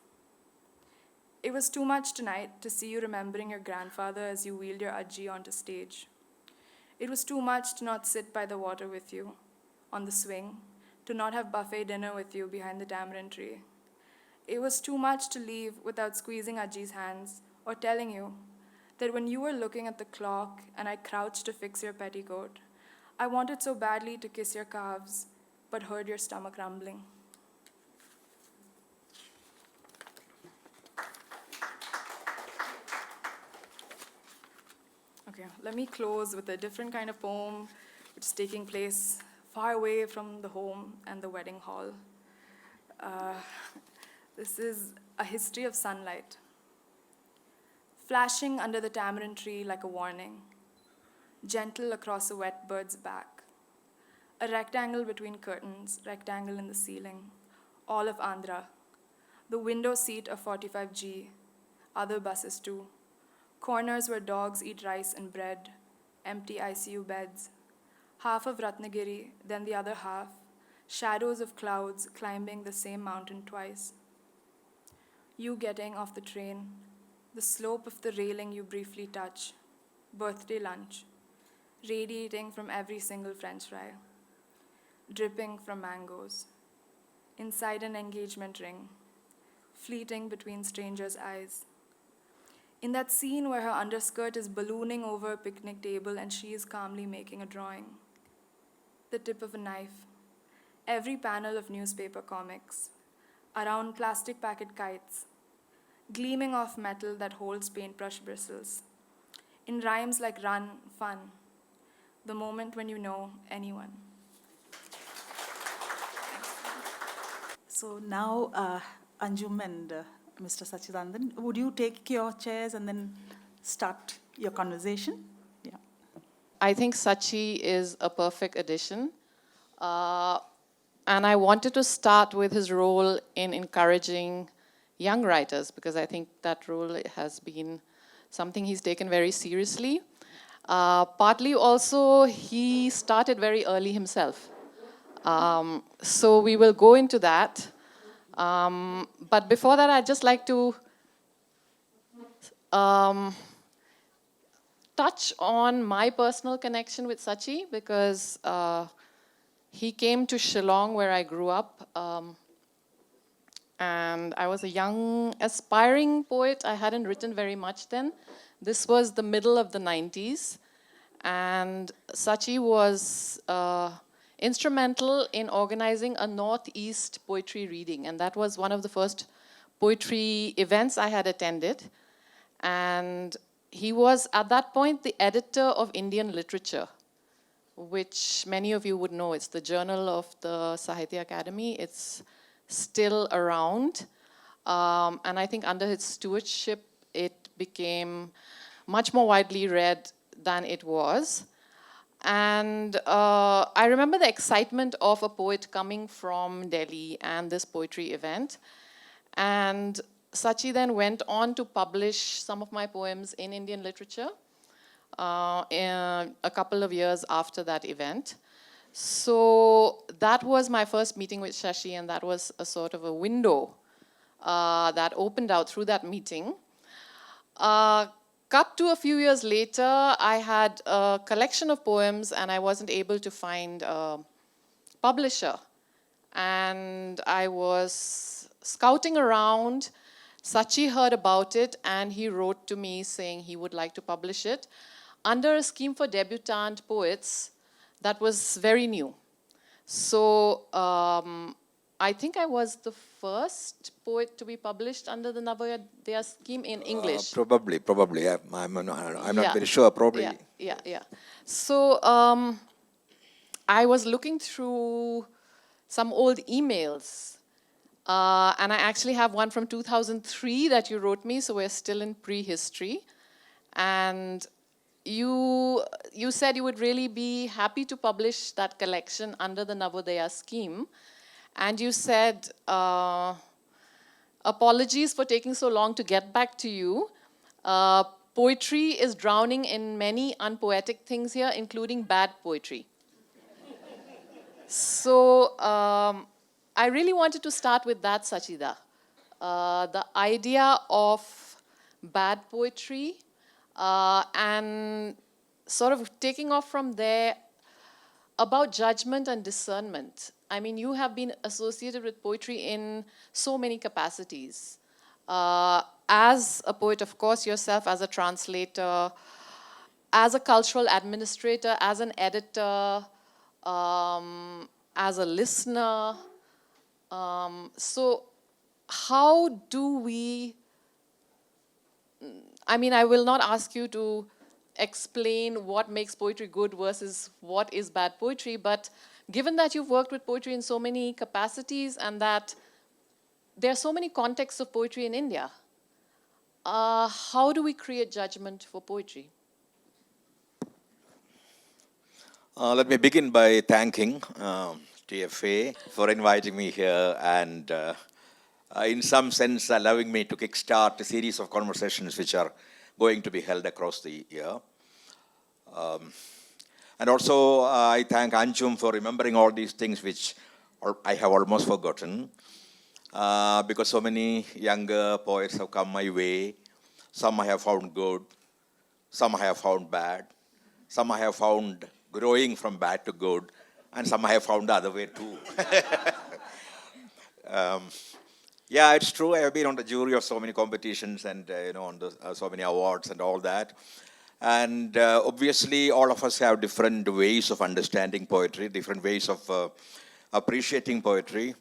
It was too much tonight to see you remembering your grandfather as you wheeled your ajji onto stage. It was too much to not sit by the water with you, on the swing, to not have buffet dinner with you behind the tamarind tree. It was too much to leave without squeezing Ajji's hands or telling you that when you were looking at the clock and I crouched to fix your petticoat, I wanted so badly to kiss your calves, but heard your stomach rumbling. Okay, let me close with a different kind of poem which is taking place far away from the home and the wedding hall. This is a history of sunlight, flashing under the tamarind tree like a warning, gentle across a wet bird's back. A rectangle between curtains, rectangle in the ceiling, all of Andhra. The window seat of 45G, other buses too. Corners where dogs eat rice and bread, empty ICU beds. Half of Ratnagiri, then the other half, shadows of clouds climbing the same mountain twice. You getting off the train, the slope of the railing you briefly touch, birthday lunch, radiating from every single French fry, dripping from mangoes, inside an engagement ring, fleeting between strangers' eyes. In that scene where her underskirt is ballooning over a picnic table and she is calmly making a drawing. The tip of a knife, every panel of newspaper comics, around plastic packet kites, gleaming off metal that holds paintbrush bristles. In rhymes like run, fun, the moment when you know anyone. So now, Anjum and Mr. Satchidanandan, would you take your chairs and then start your conversation? Yeah. I think Sachi is a perfect addition. And I wanted to start with his role in encouraging young writers, because I think that role has been something he's taken very seriously. Partly also, he started very early himself. So we will go into that. But before that, I'd just like to touch on my personal connection with Sachi, because he came to Shillong, where I grew up, and I was a young, aspiring poet. I hadn't written very much then. This was the middle of the 90s, and Sachi was instrumental in organizing a Northeast poetry reading, and that was one of the first poetry events I had attended. And he was, at that point, the editor of Indian Literature, which many of you would know. It's the journal of the Sahitya Academy. It's still around. And I think under his stewardship, it became much more widely read than it was. And I remember the excitement of a poet coming from Delhi and this poetry event. And Sachi then went on to publish some of my poems in Indian Literature a couple of years after that event. So that was my first meeting with Shashi, and that was a sort of a window that opened out through that meeting. Cut to a few years later, I had a collection of poems and I wasn't able to find a publisher. And I was scouting around. Sachi heard about it and he wrote to me saying he would like to publish it under a scheme for debutant poets that was very new. So I think I was the first poet to be published under the Navodaya scheme in English. Probably. I'm not very sure. Probably. Yeah. So I was looking through some old emails, and I actually have one from 2003 that you wrote me. So we're still in prehistory, and you said you would really be happy to publish that collection under the Navodaya scheme. And you said, apologies for taking so long to get back to you. Poetry is drowning in many unpoetic things here, including bad poetry. So I really wanted to start with that, Sachida. The idea of bad poetry and sort of taking off from there about judgment and discernment. I mean, you have been associated with poetry in so many capacities. As a poet, of course, yourself as a translator, as a cultural administrator, as an editor, as a listener. So how do we, I mean, I will not ask you to explain what makes poetry good versus what is bad poetry, but given that you've worked with poetry in so many capacities and that there are so many contexts of poetry in India, how do we create judgment for poetry? Let me begin by thanking TFA for inviting me here and in some sense allowing me to kickstart a series of conversations which are going to be held across the year. And also I thank Anjum for remembering all these things which I have almost forgotten because so many younger poets have come my way. Some I have found good, some I have found bad, some I have found growing from bad to good, and some I have found the other way too. Yeah, it's true. I have been on the jury of so many competitions and on the, so many awards and all that. And obviously, all of us have different ways of understanding poetry, different ways of appreciating poetry,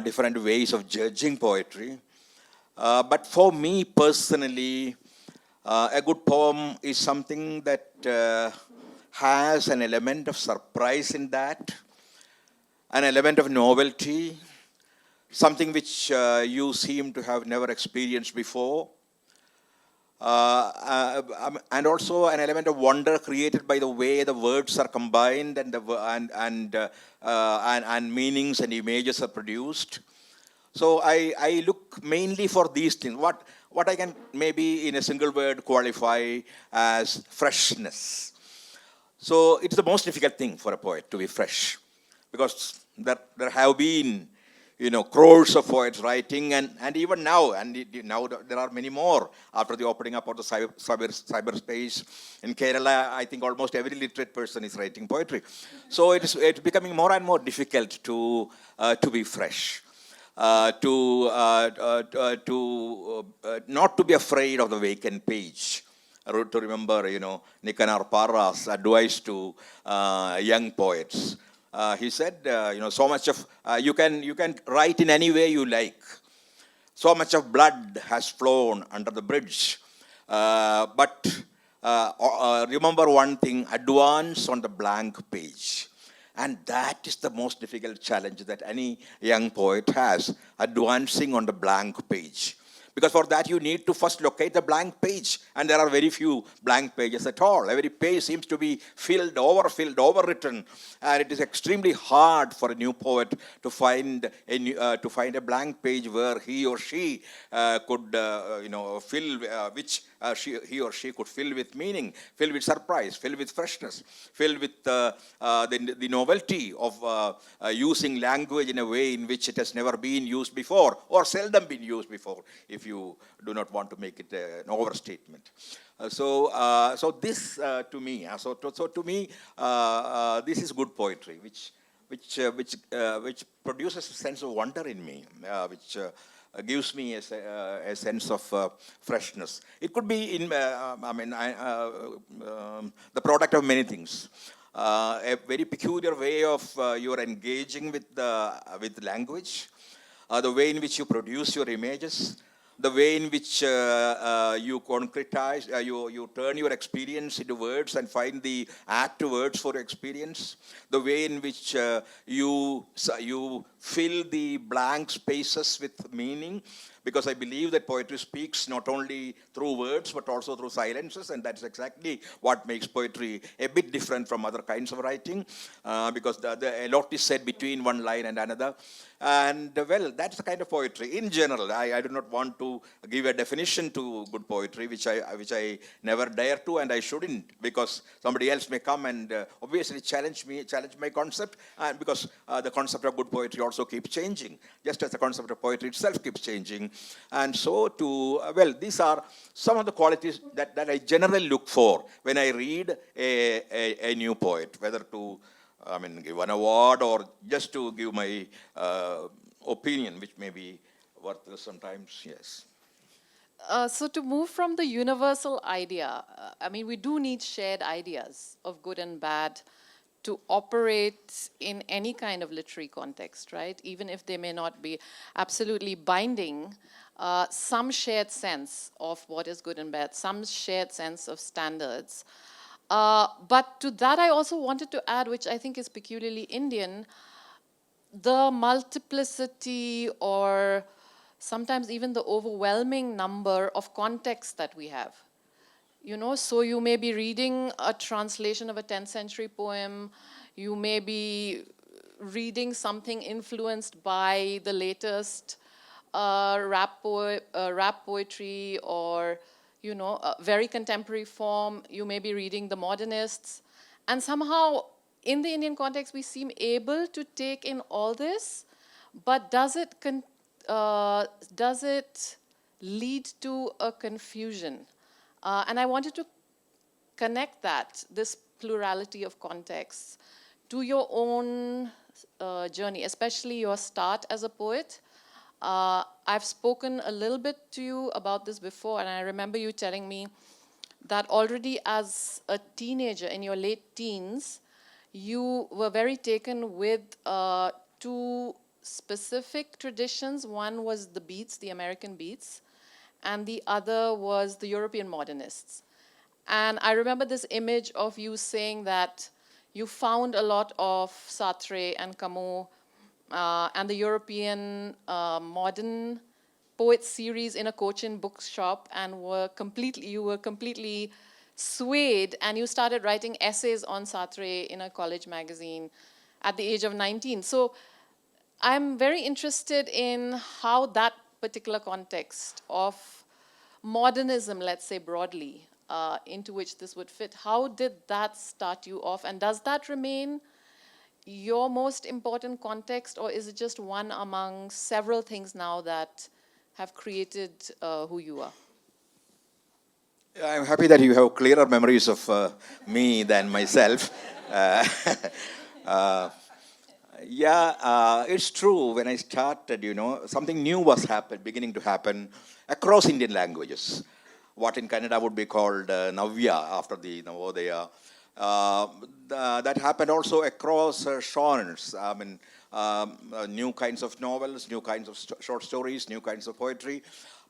different ways of judging poetry. But for me personally, a good poem is something that has an element of surprise in that, an element of novelty, something which you seem to have never experienced before. And also an element of wonder created by the way the words are combined and meanings and images are produced. So I look mainly for these things. What I can maybe in a single word qualify as freshness. So it's the most difficult thing for a poet to be fresh, because there have been crores of poets writing, and even now, now there are many more after the opening up of the cyberspace. In Kerala, I think almost every literate person is writing poetry. So it's becoming more and more difficult to be fresh, not to be afraid of the vacant page. To remember, Nikanar Parra's advice to young poets. He said, so much of you can write in any way you like. so much of blood has flown under the bridge. But remember one thing, advance on the blank page. And that is the most difficult challenge that any young poet has, advancing on the blank page. Because for that you need to first locate the blank page, and there are very few blank pages at all. Every page seems to be filled, overwritten, and it is extremely hard for a new poet to find a blank page where he or she could fill he or she could fill with meaning, fill with surprise, fill with freshness, fill with the novelty of using language in a way in which it has never been used before or seldom been used before, if you do not want to make it an overstatement. So this to me, this is good poetry, which produces a sense of wonder in me, which gives me a sense of freshness. It could be the product of many things. A very peculiar way of your engaging with language, the way in which you produce your images, the way in which you concretize, you turn your experience into words and find the apt words for experience, the way in which you fill the blank spaces with meaning, because I believe that poetry speaks not only through words but also through silences, and that's exactly what makes poetry a bit different from other kinds of writing, because a lot is said between one line and another. And well, that's the kind of poetry. In general, I do not want to give a definition to good poetry, which I never dare to, and I shouldn't, because somebody else may come and obviously challenge my concept, and because the concept of good poetry also keeps changing, just as the concept of poetry itself keeps changing. And so these are some of the qualities that I generally look for when I read a new poet, whether to give an award or just to give my opinion, which may be worthless sometimes, yes. So to move from the universal idea, we do need shared ideas of good and bad to operate in any kind of literary context, right? Even if they may not be absolutely binding, some shared sense of what is good and bad, some shared sense of standards. But to that I also wanted to add, which I think is peculiarly Indian, the multiplicity or sometimes even the overwhelming number of contexts that we have. So you may be reading a translation of a 10th century poem, you may be reading something influenced by the latest rap poetry or a very contemporary form, you may be reading the modernists, and somehow in the Indian context we seem able to take in all this, but does it lead to a confusion? And I wanted to connect this plurality of contexts, to your own journey, especially your start as a poet. I've spoken a little bit to you about this before, and I remember you telling me that already as a teenager, in your late teens, you were very taken with two specific traditions. One was the beats, the American beats, and the other was the European modernists. And I remember this image of you saying that you found a lot of Sartre and Camus and the European modern poet series in a Cochin bookshop, and you were completely swayed, and you started writing essays on Sartre in a college magazine at the age of 19. So I'm very interested in how that particular context of modernism, let's say broadly, into which this would fit, how did that start you off? And does that remain your most important context, or is it just one among several things now that have created who you are? I'm happy that you have clearer memories of me than myself. It's true. When I started, something new was beginning to happen across Indian languages. What in Kannada would be called Navya, after the Navodaya. That happened also across genres. I mean, new kinds of novels, new kinds of short stories, new kinds of poetry.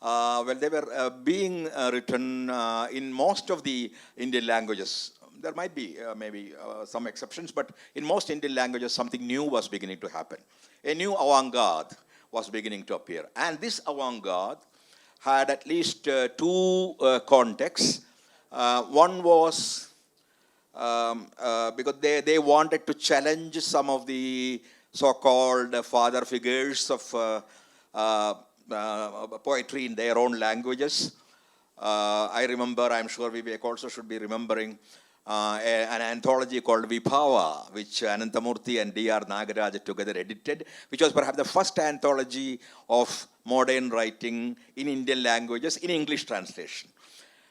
They were being written in most of the Indian languages. There might be maybe some exceptions, but in most Indian languages, something new was beginning to happen. A new avant-garde was beginning to appear. And this avant-garde had at least two contexts. One was because they wanted to challenge some of the so-called father figures of poetry in their own languages. I remember, I'm sure Vivek also should be remembering, an anthology called Vibhava, which Ananthamurthy and D.R. Nagaraj together edited, which was perhaps the first anthology of modern writing in Indian languages in English translation.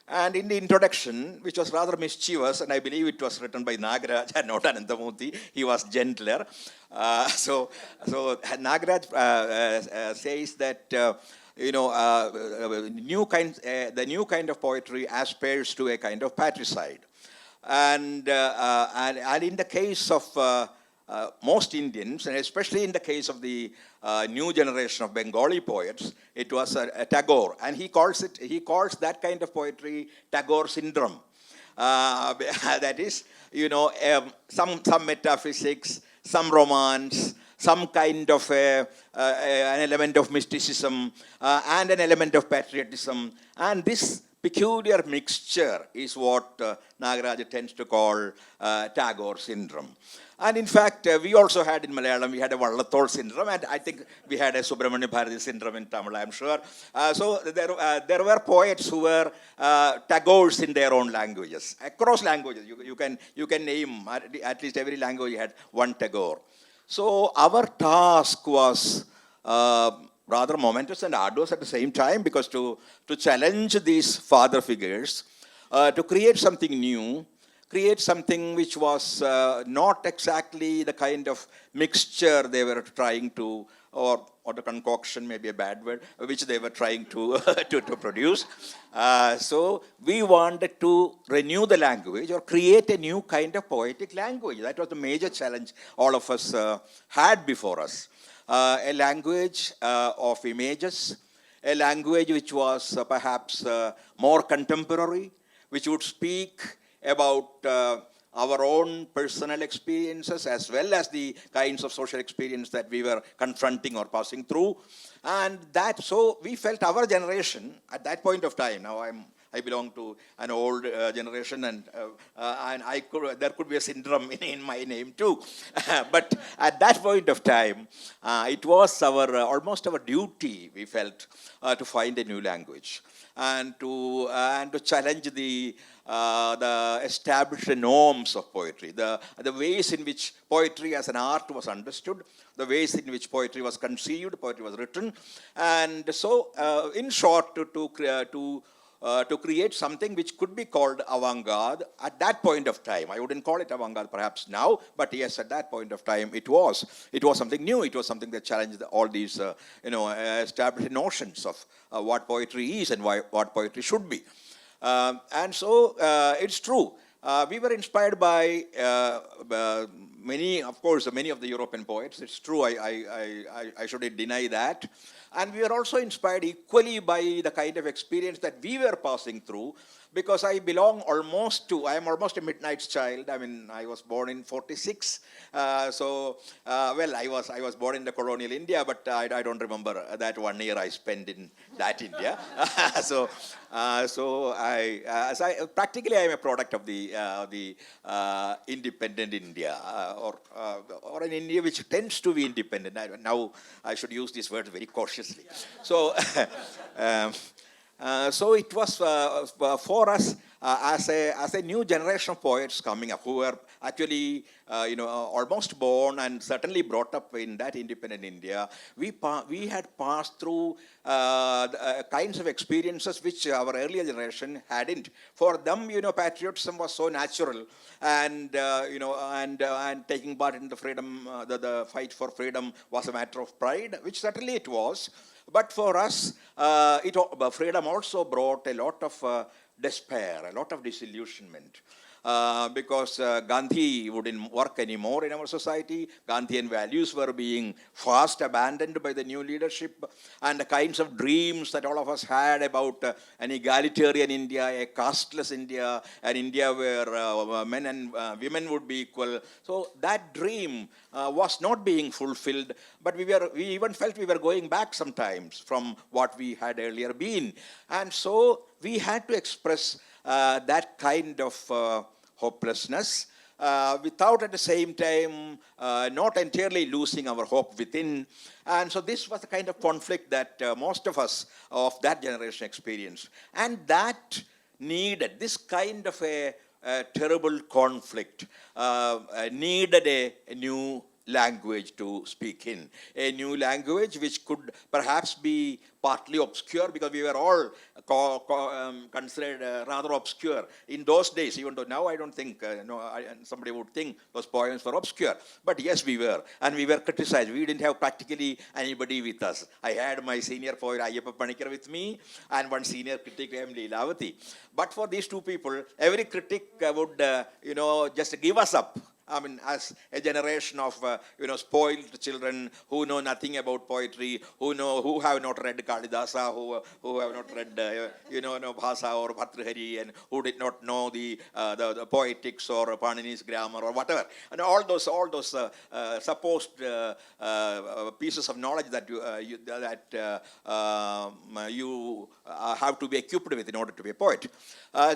And in the introduction, which was rather mischievous, and I believe it was written by Nagaraj and not Ananthamurthy, he was gentler. So Nagaraj says that the new kind of poetry aspires to a kind of patricide. And in the case of most Indians, and especially in the case of the new generation of Bengali poets, it was a Tagore, and he calls that kind of poetry Tagore syndrome. That is, some metaphysics, some romance, some kind of an element of mysticism, and an element of patriotism, and this peculiar mixture is what Nagaraja tends to call Tagore syndrome. And in fact, we also had in Malayalam, we had a Vallathol syndrome, and I think we had a Subramanya Bharati syndrome in Tamil, I'm sure. So there were poets who were Tagores in their own languages, across languages. You can name, at least every language had one Tagore. So our task was rather momentous and arduous at the same time, because to challenge these father figures, to create something new, create something which was not exactly the kind of mixture they were trying to, or the concoction may be a bad word, which they were trying to, to produce. So we wanted to renew the language or create a new kind of poetic language. That was the major challenge all of us had before us. A language of images, a language which was perhaps more contemporary, which would speak about our own personal experiences as well as the kinds of social experience that we were confronting or passing through. And so we felt our generation at that point of time, now I belong to an old generation, and there could be a syndrome in my name too. But at that point of time, it was almost our duty, we felt, to find a new language and to challenge the established norms of poetry, the ways in which poetry as an art was understood, the ways in which poetry was conceived, poetry was written, and so in short, to create something which could be called avant-garde at that point of time. I wouldn't call it avant-garde perhaps now, but yes, at that point of time it was something new. It was something that challenged all these established notions of what poetry is and what poetry should be. And so it's true. We were inspired by many of the European poets. It's true, I shouldn't deny that. And we were also inspired equally by the kind of experience that we were passing through, because I am almost a midnight's child. I mean, I was born in 46. I was born in the colonial India, but I don't remember that 1 year I spent in that India. Practically I am a product of the independent India, or an India which tends to be independent. Now I should use these words very cautiously. So. So it was for us as a new generation of poets coming up, who were actually almost born and certainly brought up in that independent India. We had passed through kinds of experiences which our earlier generation hadn't. For them, patriotism was so natural, and taking part in the freedom, the fight for freedom was a matter of pride, which certainly it was. But for us, freedom also brought a lot of despair, a lot of disillusionment. because Gandhi wouldn't work anymore in our society. Gandhian values were being fast abandoned by the new leadership, and the kinds of dreams that all of us had about an egalitarian India, a casteless India, an India where men and women would be equal. So that dream was not being fulfilled, but we even felt we were going back sometimes from what we had earlier been. And so we had to express that kind of hopelessness without at the same time not entirely losing our hope within. And so this was the kind of conflict that most of us of that generation experienced. And that needed, this kind of a terrible conflict needed a new language to speak in, a new language which could perhaps be partly obscure, because we were all considered rather obscure in those days, even though now I don't think somebody would think those poems were obscure. But yes, we were, and we were criticized. We didn't have practically anybody with us. I had my senior poet Ayyappa Panikar with me, and one senior critic, M. Leelavati. But for these two people, every critic would just give us up. I mean, as a generation of spoiled children who know nothing about poetry, who have not read Kalidasa, who have not read Bhasa or Bhartrihari, and who did not know the poetics or Panini's grammar or whatever, and all those supposed pieces of knowledge that you have to be equipped with in order to be a poet.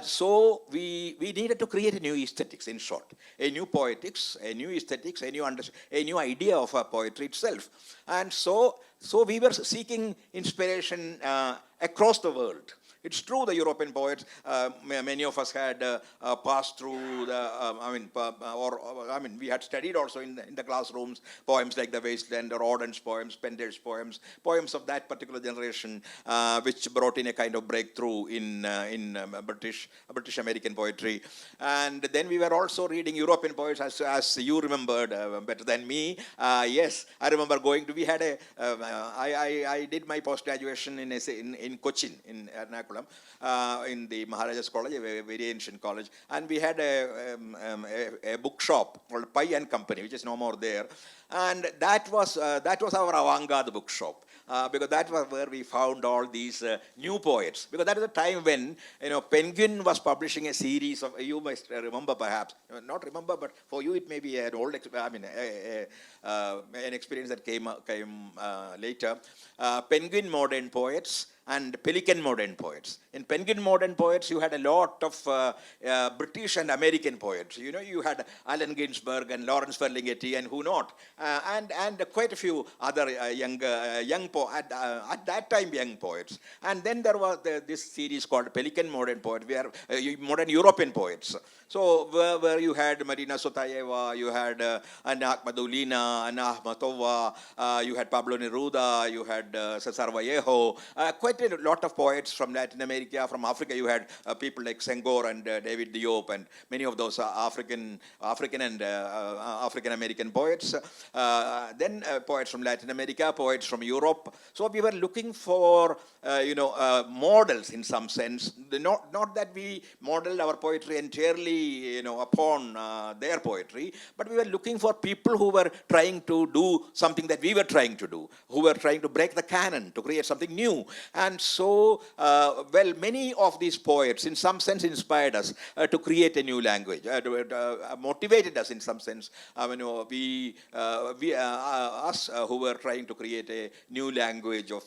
So we needed to create a new aesthetics, in short, a new poetics, a new aesthetics, a new idea of poetry itself. And so we were seeking inspiration across the world. It's true, the European poets, many of us had passed through we had studied also in the classrooms poems like The Wasteland or Auden's poems, Pender's poems of that particular generation, which brought in a kind of breakthrough in British American poetry. And then we were also reading European poets, as you remembered better than me. Yes, I remember I did my post-graduation in Cochin, in Ernakulam. In the Maharaja's College, a very ancient college, and we had a bookshop called Pai and Company, which is no more there, and that was our avant-garde bookshop, because that was where we found all these new poets. Because that is a time when Penguin was publishing a series of, you must remember perhaps, not remember, but for you it may be an old, an experience that came later. Penguin Modern Poets and Pelican Modern Poets. In Penguin Modern Poets, you had a lot of British and American poets. You had Allen Ginsberg and Lawrence Ferlinghetti and who not, and quite a few other young at that time young poets. And then there was this series called Pelican Modern Poets, where modern European poets. So where you had Marina Sotayeva, you had Anna Akhmadulina, Anna Akhmatova, you had Pablo Neruda, you had Cesar Vallejo, quite a lot of poets from Latin America, from Africa. You had people like Senghor and David Diop and many of those African and African American poets. Then poets from Latin America, poets from Europe. So we were looking for models in some sense. Not that we modeled our poetry entirely upon their poetry, but we were looking for people who were trying to do something that we were trying to do, who were trying to break the canon, to create something new. And so, many of these poets, in some sense, inspired us to create a new language, motivated us in some sense. Us who were trying to create a new language of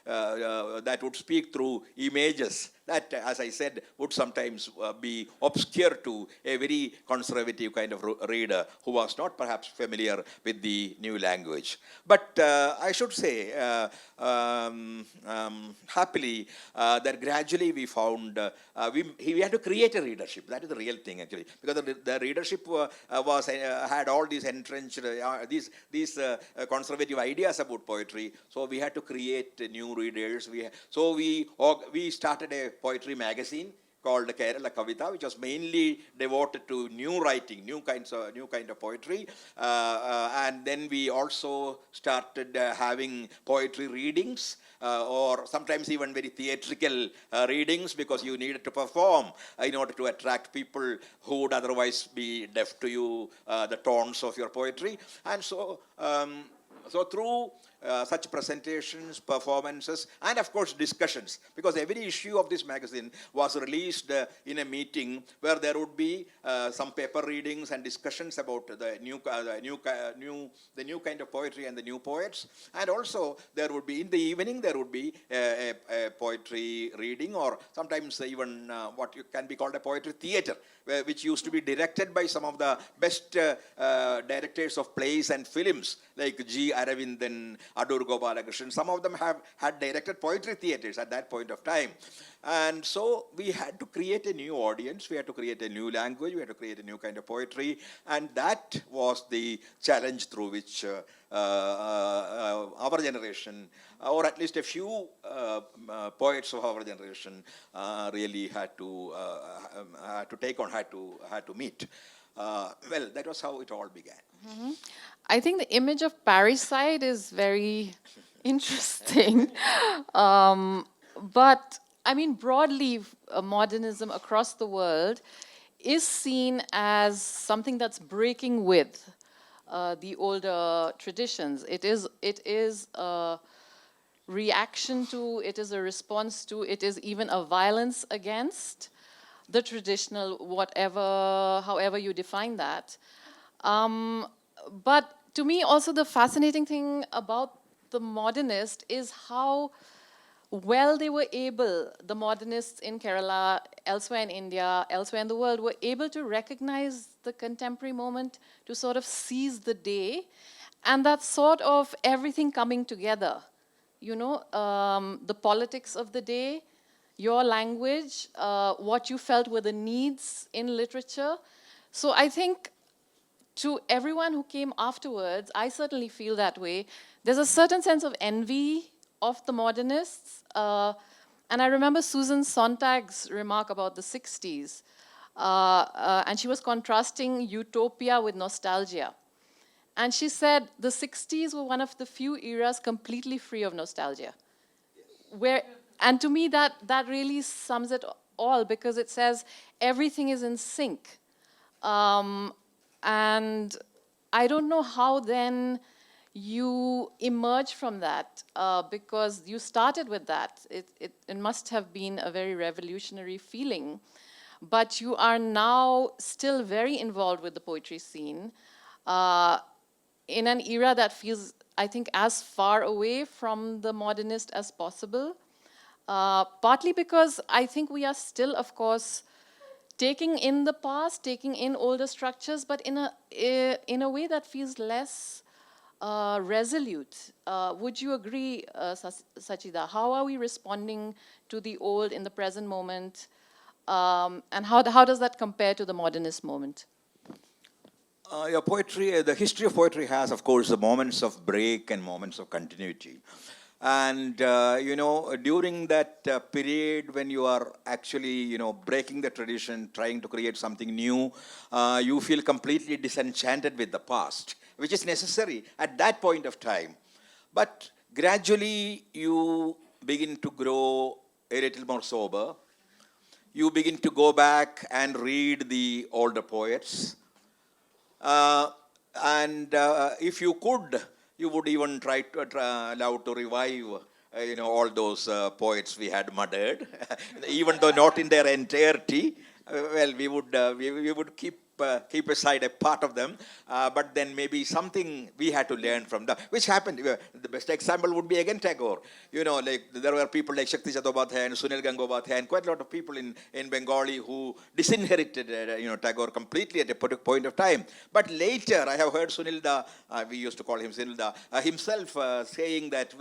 that would speak through images that, as I said, would sometimes be obscure to a very conservative kind of reader who was not perhaps familiar with the new language. But I should say, happily, that gradually we found we had to create a readership. That is the real thing, actually, because the readership had all these entrenched these conservative ideas about poetry. So we had to create new readers. We started a poetry magazine called Kerala Kavita, which was mainly devoted to new writing, new kind of poetry. And then we also started having poetry readings, or sometimes even very theatrical readings, because you needed to perform in order to attract people who would otherwise be deaf to you, the tones of your poetry. And so through such presentations, performances, and of course discussions, because every issue of this magazine was released in a meeting where there would be some paper readings and discussions about the new kind of poetry and the new poets. And also there would be, in the evening, there would be a poetry reading, or sometimes even what can be called a poetry theatre, which used to be directed by some of the best directors of plays and films, like G. Aravindan, Adur Gopalakrishnan. Some of them had directed poetry theatres at that point of time. And so we had to create a new audience, we had to create a new language, we had to create a new kind of poetry, and that was the challenge through which our generation, or at least a few poets of our generation, really had to take on, had to meet. Well, that was how it all began. I think the image of parricide is very interesting. But I mean, broadly, modernism across the world is seen as something that's breaking with the older traditions. It is a reaction to, it is a response to, it is even a violence against the traditional, however you define that. But to me, also the fascinating thing about the modernist is how well they were able, the modernists in Kerala, elsewhere in India, elsewhere in the world, were able to recognize the contemporary moment, to sort of seize the day, and that sort of everything coming together. You know, the politics of the day, your language, what you felt were the needs in literature. So I think to everyone who came afterwards, I certainly feel that way. There's a certain sense of envy of the modernists. And I remember Susan Sontag's remark about the 60s. And she was contrasting utopia with nostalgia. And she said the 60s were one of the few eras completely free of nostalgia. And to me, that really sums it all, because it says everything is in sync. And I don't know how then you emerge from that, because you started with that. It must have been a very revolutionary feeling. But you are now still very involved with the poetry scene in an era that feels, I think, as far away from the modernist as possible. Partly because I think we are still, of course, taking in the past, taking in older structures, but in a way that feels less resolute. Would you agree, Sachida? How are we responding to the old in the present moment? And how does that compare to the modernist moment? Your poetry, the history of poetry has, of course, the moments of break and moments of continuity. And, during that period when you are actually, breaking the tradition, trying to create something new, you feel completely disenchanted with the past, which is necessary at that point of time. But gradually you begin to grow a little more sober. You begin to go back and read the older poets. If you could, you would even try to revive, all those poets we had murdered, even though not in their entirety. We would keep aside a part of them, but then maybe something we had to learn from them, which happened. The best example would be again Tagore. There were people like Shakti Chattopadhyay and Sunil Gangopadhyay and quite a lot of people in Bengali who disinherited Tagore completely at a particular point of time. But later I have heard Sunilda, we used to call him Sunilda, himself saying that,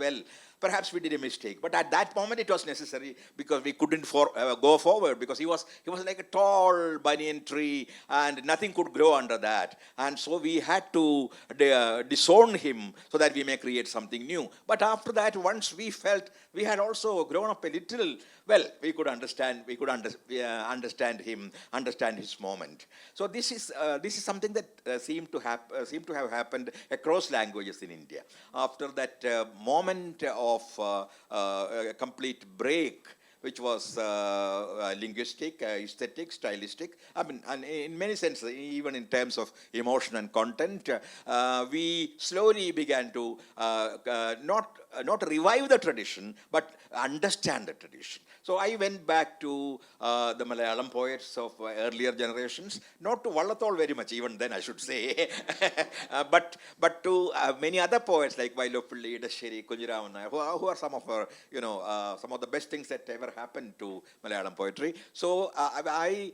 perhaps we did a mistake, but at that moment it was necessary because we couldn't go forward, because he was like a tall banyan tree and nothing could grow under that. And so we had to disown him so that we may create something new. But after that, once we felt we had also grown up a little. Well, we could understand him, understand his moment. So this is something that seemed to have happened across languages in India. After that moment of a complete break, which was linguistic, aesthetic, stylistic. I mean, and in many senses, even in terms of emotion and content, we slowly began to not revive the tradition, but understand the tradition. So I went back to the Malayalam poets of earlier generations, not to Vallathol very much, even then I should say, but to many other poets like Vailopulli, Idashiri, Kunjiraman, who are some of our, some of the best things that ever happened to Malayalam poetry. So I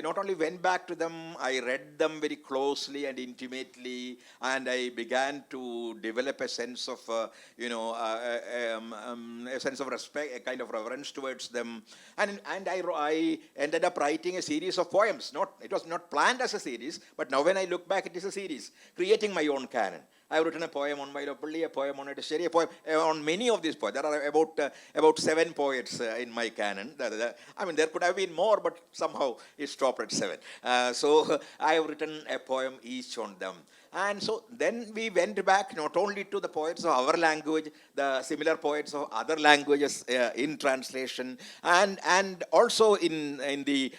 not only went back to them, I read them very closely and intimately, and I began to develop a sense of, a sense of respect, a kind of reverence towards them. And I ended up writing a series of poems. It was not planned as a series, but now when I look back, it is a series, creating my own canon. I've written a poem on Vailopulli, a poem on Idashiri, a poem on many of these poets. There are about 7 poets in my canon. I mean, there could have been more, but somehow it stopped at 7. So I have written a poem each on them. And so then we went back not only to the poets of our language, the similar poets of other languages in translation, and also in the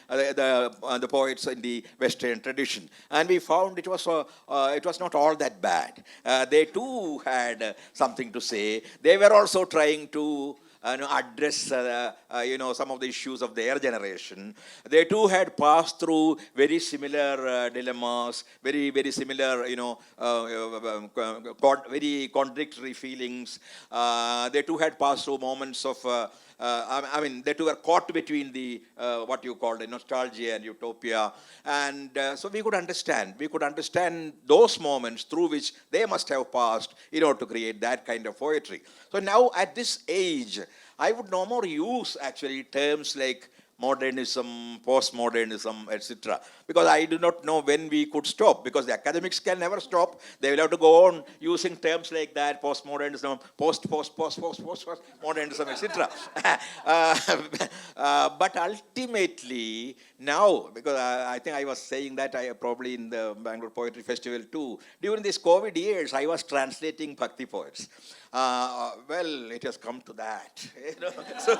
poets in the Western tradition. And we found it was not all that bad. They too had something to say. They were also trying to address some of the issues of their generation. They too had passed through very similar dilemmas, very very similar very contradictory feelings. They too had passed through moments of they too were caught between the what you call the nostalgia and utopia, and so we could understand those moments through which they must have passed in order to create that kind of poetry. So now at this age, I would no more use actually terms like modernism, postmodernism, etc. Because I do not know when we could stop, because the academics can never stop. They will have to go on using terms like that, postmodernism, postmodernism, etc. But ultimately, now, because I think I was saying that probably in the Bangalore Poetry Festival too, during these COVID years, I was translating Bhakti poets. Well, it has come to that. So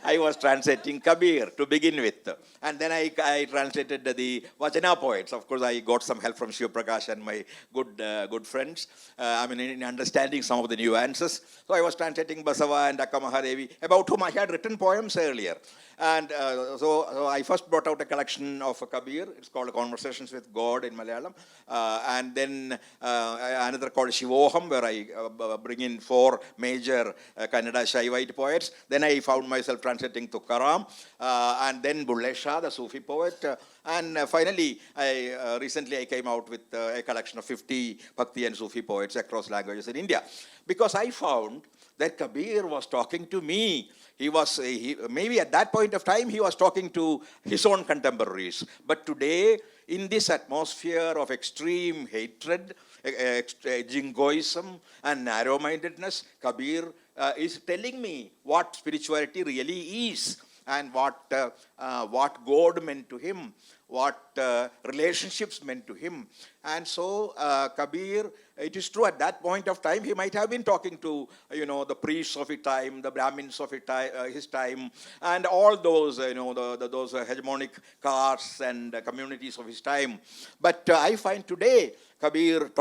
I was translating Kabir to begin with, and then I translated the Vachana poets. Of course, I got some help from Shiv Prakash and my good friends. In understanding some of the nuances. So I was translating Basava and Akka Mahadevi, about whom I had written poems earlier. And so I first brought out a collection of Kabir. It's called Conversations with God in Malayalam. And then another called Shivoham, where I bring in 4 major Kannada Shaivite poets. Then I found myself translating Tukaram, and then Bulle Shah, the Sufi poet. And finally, recently I came out with a collection of 50 Bhakti and Sufi poets across languages in India. Because I found that Kabir was talking to me. Maybe at that point of time, he was talking to his own contemporaries. But today, in this atmosphere of extreme hatred, jingoism, and narrow-mindedness, Kabir is telling me what spirituality really is, and what God meant to him, what relationships meant to him. And so Kabir, it is true at that point of time, he might have been talking to, the priests of his time, the Brahmins of his time, and all those, those hegemonic castes and communities of his time. But I find today, Kabir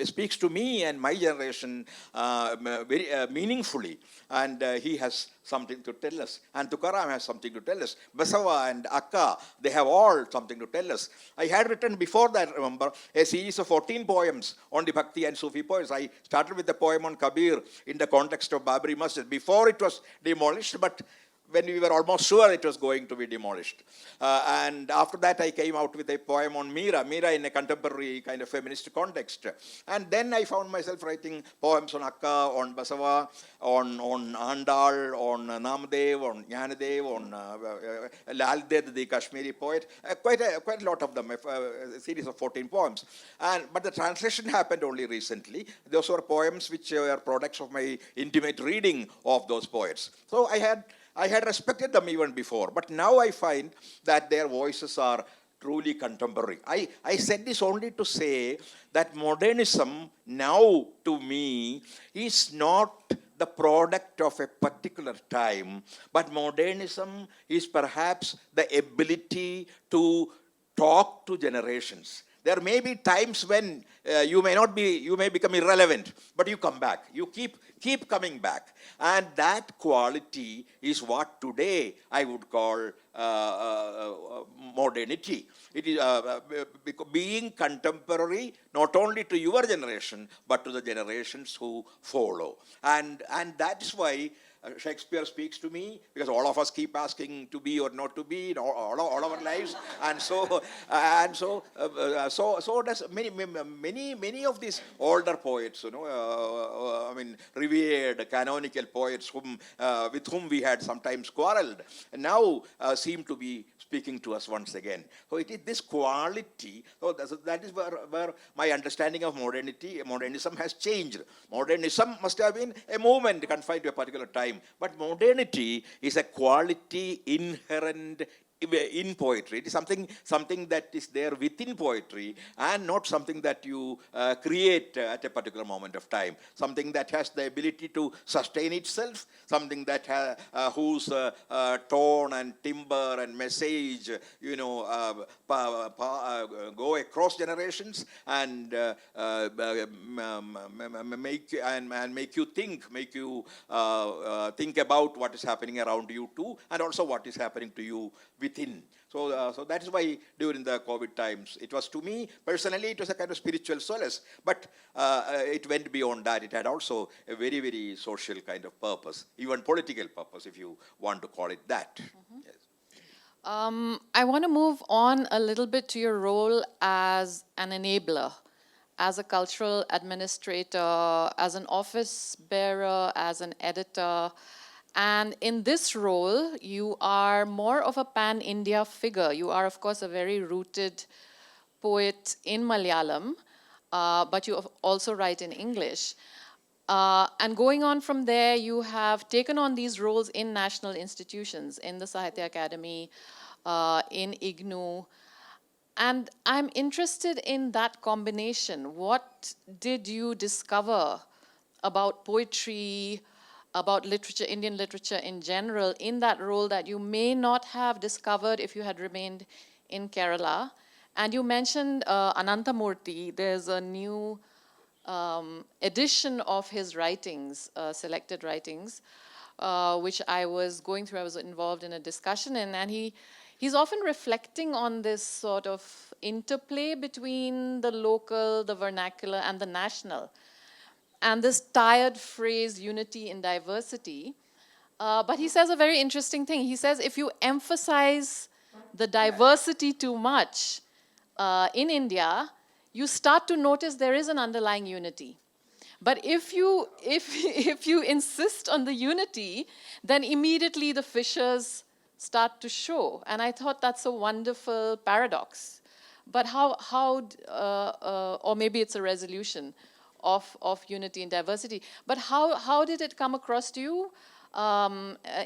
speaks to me and my generation very meaningfully, and he has something to tell us. And Tukaram has something to tell us. Basava and Akka, they have all something to tell us. I had written before that, remember, a series of 14 poems on the Bhakti and Sufi poets. I started with the poem on Kabir in the context of Babri Masjid before it was demolished, but when we were almost sure it was going to be demolished. And after that, I came out with a poem on Meera in a contemporary kind of feminist context. And then I found myself writing poems on Akka, on Basava, on Andal, on Namadev, on Jnanadev, on Lal Ded, the Kashmiri poet, quite a lot of them, a series of 14 poems. But the translation happened only recently. Those were poems which were products of my intimate reading of those poets. So I had respected them even before, but now I find that their voices are truly contemporary. I said this only to say that modernism now to me is not the product of a particular time, but modernism is perhaps the ability to talk to generations. There may be times when you may become irrelevant, but you come back. You keep coming back. And that quality is what today I would call modernity. It is being contemporary not only to your generation, but to the generations who follow. And that is why Shakespeare speaks to me, because all of us keep asking to be or not to be in all our lives, and so does many of these older poets, I mean revered canonical poets with whom we had sometimes quarreled, now seem to be speaking to us once again. So it is this quality. So that is where my understanding of modernism has changed. Modernism must have been a movement confined to a particular time. But modernity is a quality inherent in poetry. It is something that is there within poetry, and not something that you create at a particular moment of time. Something that has the ability to sustain itself, something that whose tone and timbre and message go across generations and make you think about what is happening around you too, and also what is happening to you within. So that is why during the COVID times, it was, to me personally, it was a kind of spiritual solace. But it went beyond that. It had also a very, very social kind of purpose, even political purpose, if you want to call it that. Mm-hmm. Yes. I want to move on a little bit to your role as an enabler, as a cultural administrator, as an office bearer, as an editor. And in this role, you are more of a pan-India figure. You are, of course, a very rooted poet in Malayalam, but you also write in English. And going on from there, you have taken on these roles in national institutions, in the Sahitya Academy, in IGNOU. And I'm interested in that combination. What did you discover about poetry, about literature, Indian literature in general, in that role that you may not have discovered if you had remained in Kerala? And you mentioned Ananthamurthy. There's a new edition of his writings, selected writings, which I was going through. I was involved in a discussion in, and he's often reflecting on this sort of interplay between the local, the vernacular, and the national. And this tired phrase, unity in diversity. But he says a very interesting thing. He says if you emphasize the diversity too much in India, you start to notice there is an underlying unity. But if you insist on the unity, then immediately the fissures start to show. And I thought that's a wonderful paradox. But or maybe it's a resolution of unity and diversity. But how did it come across to you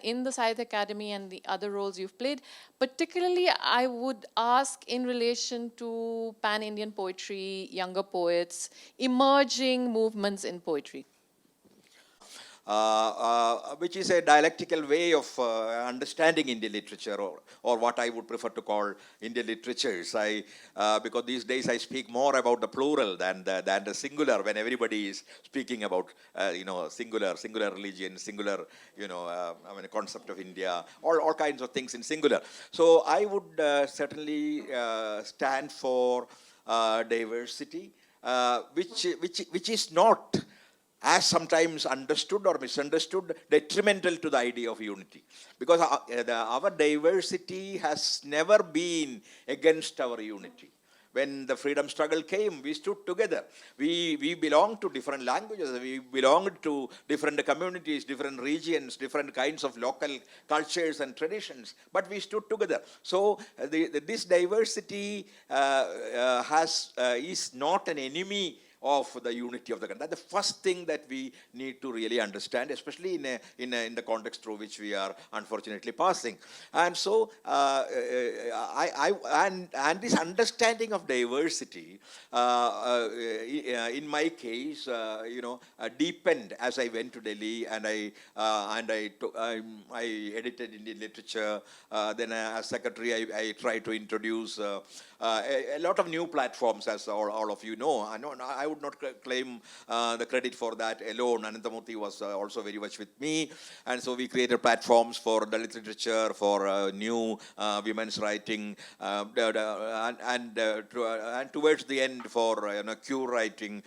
in the Sahitya Academy and the other roles you've played? Particularly, I would ask in relation to pan-Indian poetry, younger poets, emerging movements in poetry. Which is a dialectical way of understanding Indian literature, or what I would prefer to call Indian literatures. Because these days I speak more about the plural than the singular, when everybody is speaking about singular religion, singular concept of India, all kinds of things in singular. So I would certainly stand for diversity, which is not as sometimes understood or misunderstood, detrimental to the idea of unity. Because our diversity has never been against our unity. When the freedom struggle came, we stood together. We belonged to different languages, we belonged to different communities, different regions, different kinds of local cultures and traditions, but we stood together. So this diversity is not an enemy of the unity of the country. That's the first thing that we need to really understand, especially in the context through which we are unfortunately passing. And so, and this understanding of diversity, in my case, deepened as I went to Delhi and I edited Indian literature. Then as secretary, I tried to introduce a lot of new platforms, as all of you know. I would not claim the credit for that alone. Anantamurthy was also very much with me, and so we created platforms for Dalit literature, for new women's writing, and towards the end for queer writing.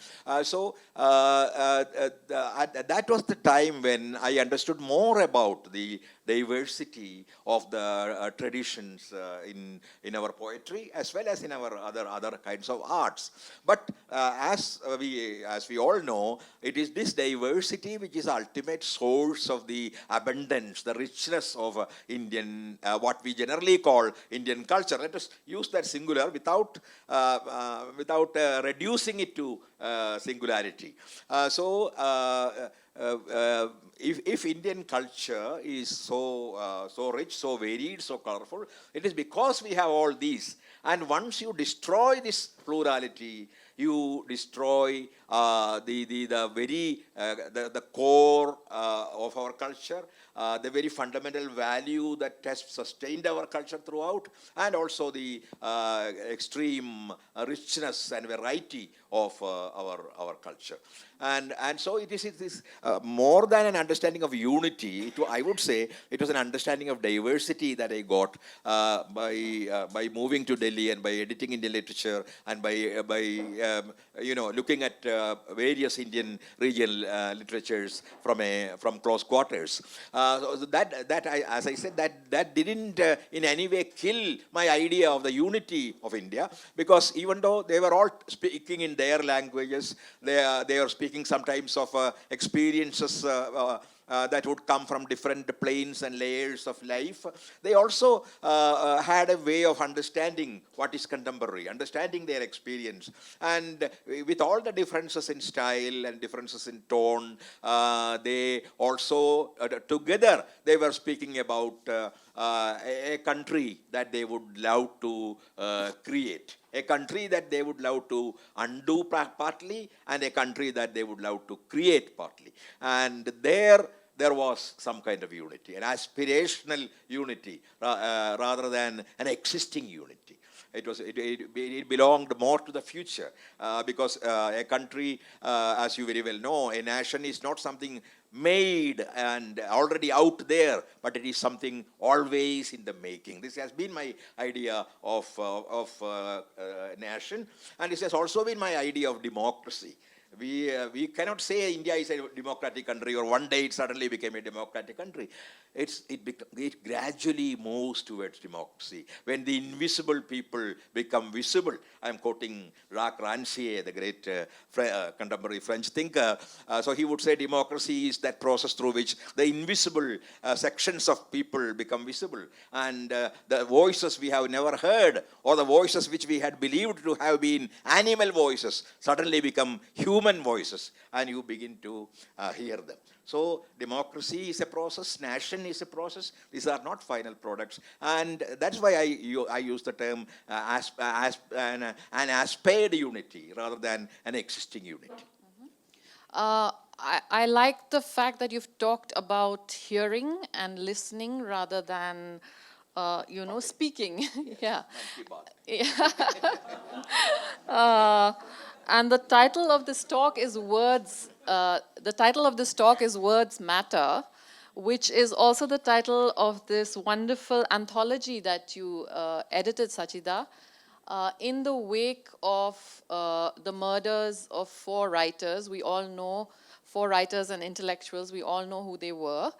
So that was the time when I understood more about the diversity of the traditions in our poetry as well as in our other kinds of arts. But as we all know, it is this diversity which is the ultimate source of the abundance, the richness of Indian, what we generally call Indian culture. Let us use that singular without reducing it to singularity. If Indian culture is so rich, so varied, so colorful, it is because we have all these. And once you destroy this plurality, you destroy the core of our culture, the very fundamental value that has sustained our culture throughout, and also the extreme richness and variety of our culture. And so it is more than an understanding of unity. I would say it was an understanding of diversity that I got by moving to Delhi and by editing Indian literature and by looking at various Indian regional literatures from close quarters. As I said, that didn't in any way kill my idea of the unity of India, because even though they were all speaking in their languages, they are speaking sometimes of experiences that would come from different planes and layers of life. They also had a way of understanding what is contemporary, understanding their experience. And with all the differences in style and differences in tone, they also, together, they were speaking about a country that they would love to create. A country that they would love to undo partly, and a country that they would love to create partly. And there was some kind of unity, an aspirational unity rather than an existing unity. It belonged more to the future because a country, as you very well know, a nation is not something made and already out there, but it is something always in the making. This has been my idea of nation, and this has also been my idea of democracy. We cannot say India is a democratic country or one day it suddenly became a democratic country. It gradually moves towards democracy. When the invisible people become visible, I'm quoting Jacques Rancière, the great contemporary French thinker. So he would say democracy is that process through which the invisible sections of people become visible. And the voices we have never heard, or the voices which we had believed to have been animal voices, suddenly become human voices, and you begin to hear them. So democracy is a process, nation is a process. These are not final products, and that's why I use the term an aspired unity rather than an existing unity. I like the fact that you've talked about hearing and listening rather than speaking. Yeah. And the title of this talk is Words. The title of this talk is Words Matter, which is also the title of this wonderful anthology that you edited, Sachida, in the wake of the murders of 4 writers. We all know for writers and intellectuals. We all know who they were.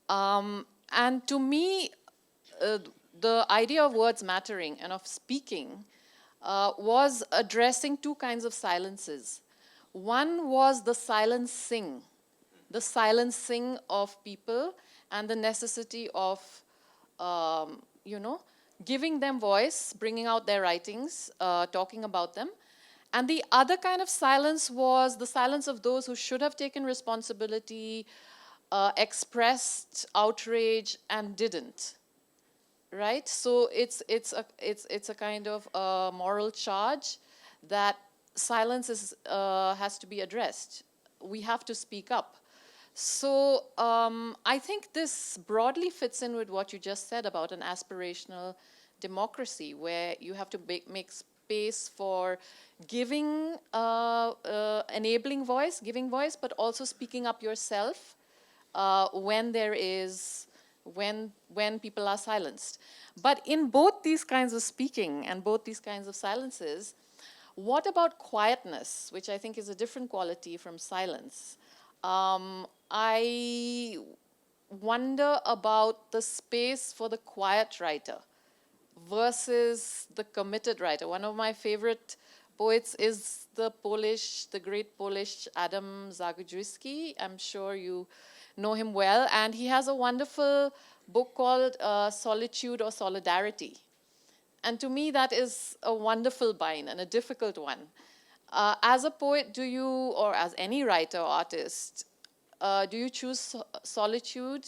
And to me, the idea of words mattering and of speaking was addressing two kinds of silences. One was the silencing of people and the necessity of, giving them voice, bringing out their writings, talking about them. And the other kind of silence was the silence of those who should have taken responsibility, expressed outrage, and didn't. Right? So it's a kind of moral charge that silence has to be addressed. We have to speak up. So I think this broadly fits in with what you just said about an aspirational democracy, where you have to make space for giving, enabling voice, giving voice, but also speaking up yourself when people are silenced. But in both these kinds of speaking and both these kinds of silences, what about quietness, which I think is a different quality from silence? I wonder about the space for the quiet writer versus the committed writer. One of my favorite poets is the great Polish Adam Zagojewski. I'm sure you know him well. And he has a wonderful book called Solitude or Solidarity. And to me, that is a wonderful bind and a difficult one. As a poet, or as any writer or artist, do you choose solitude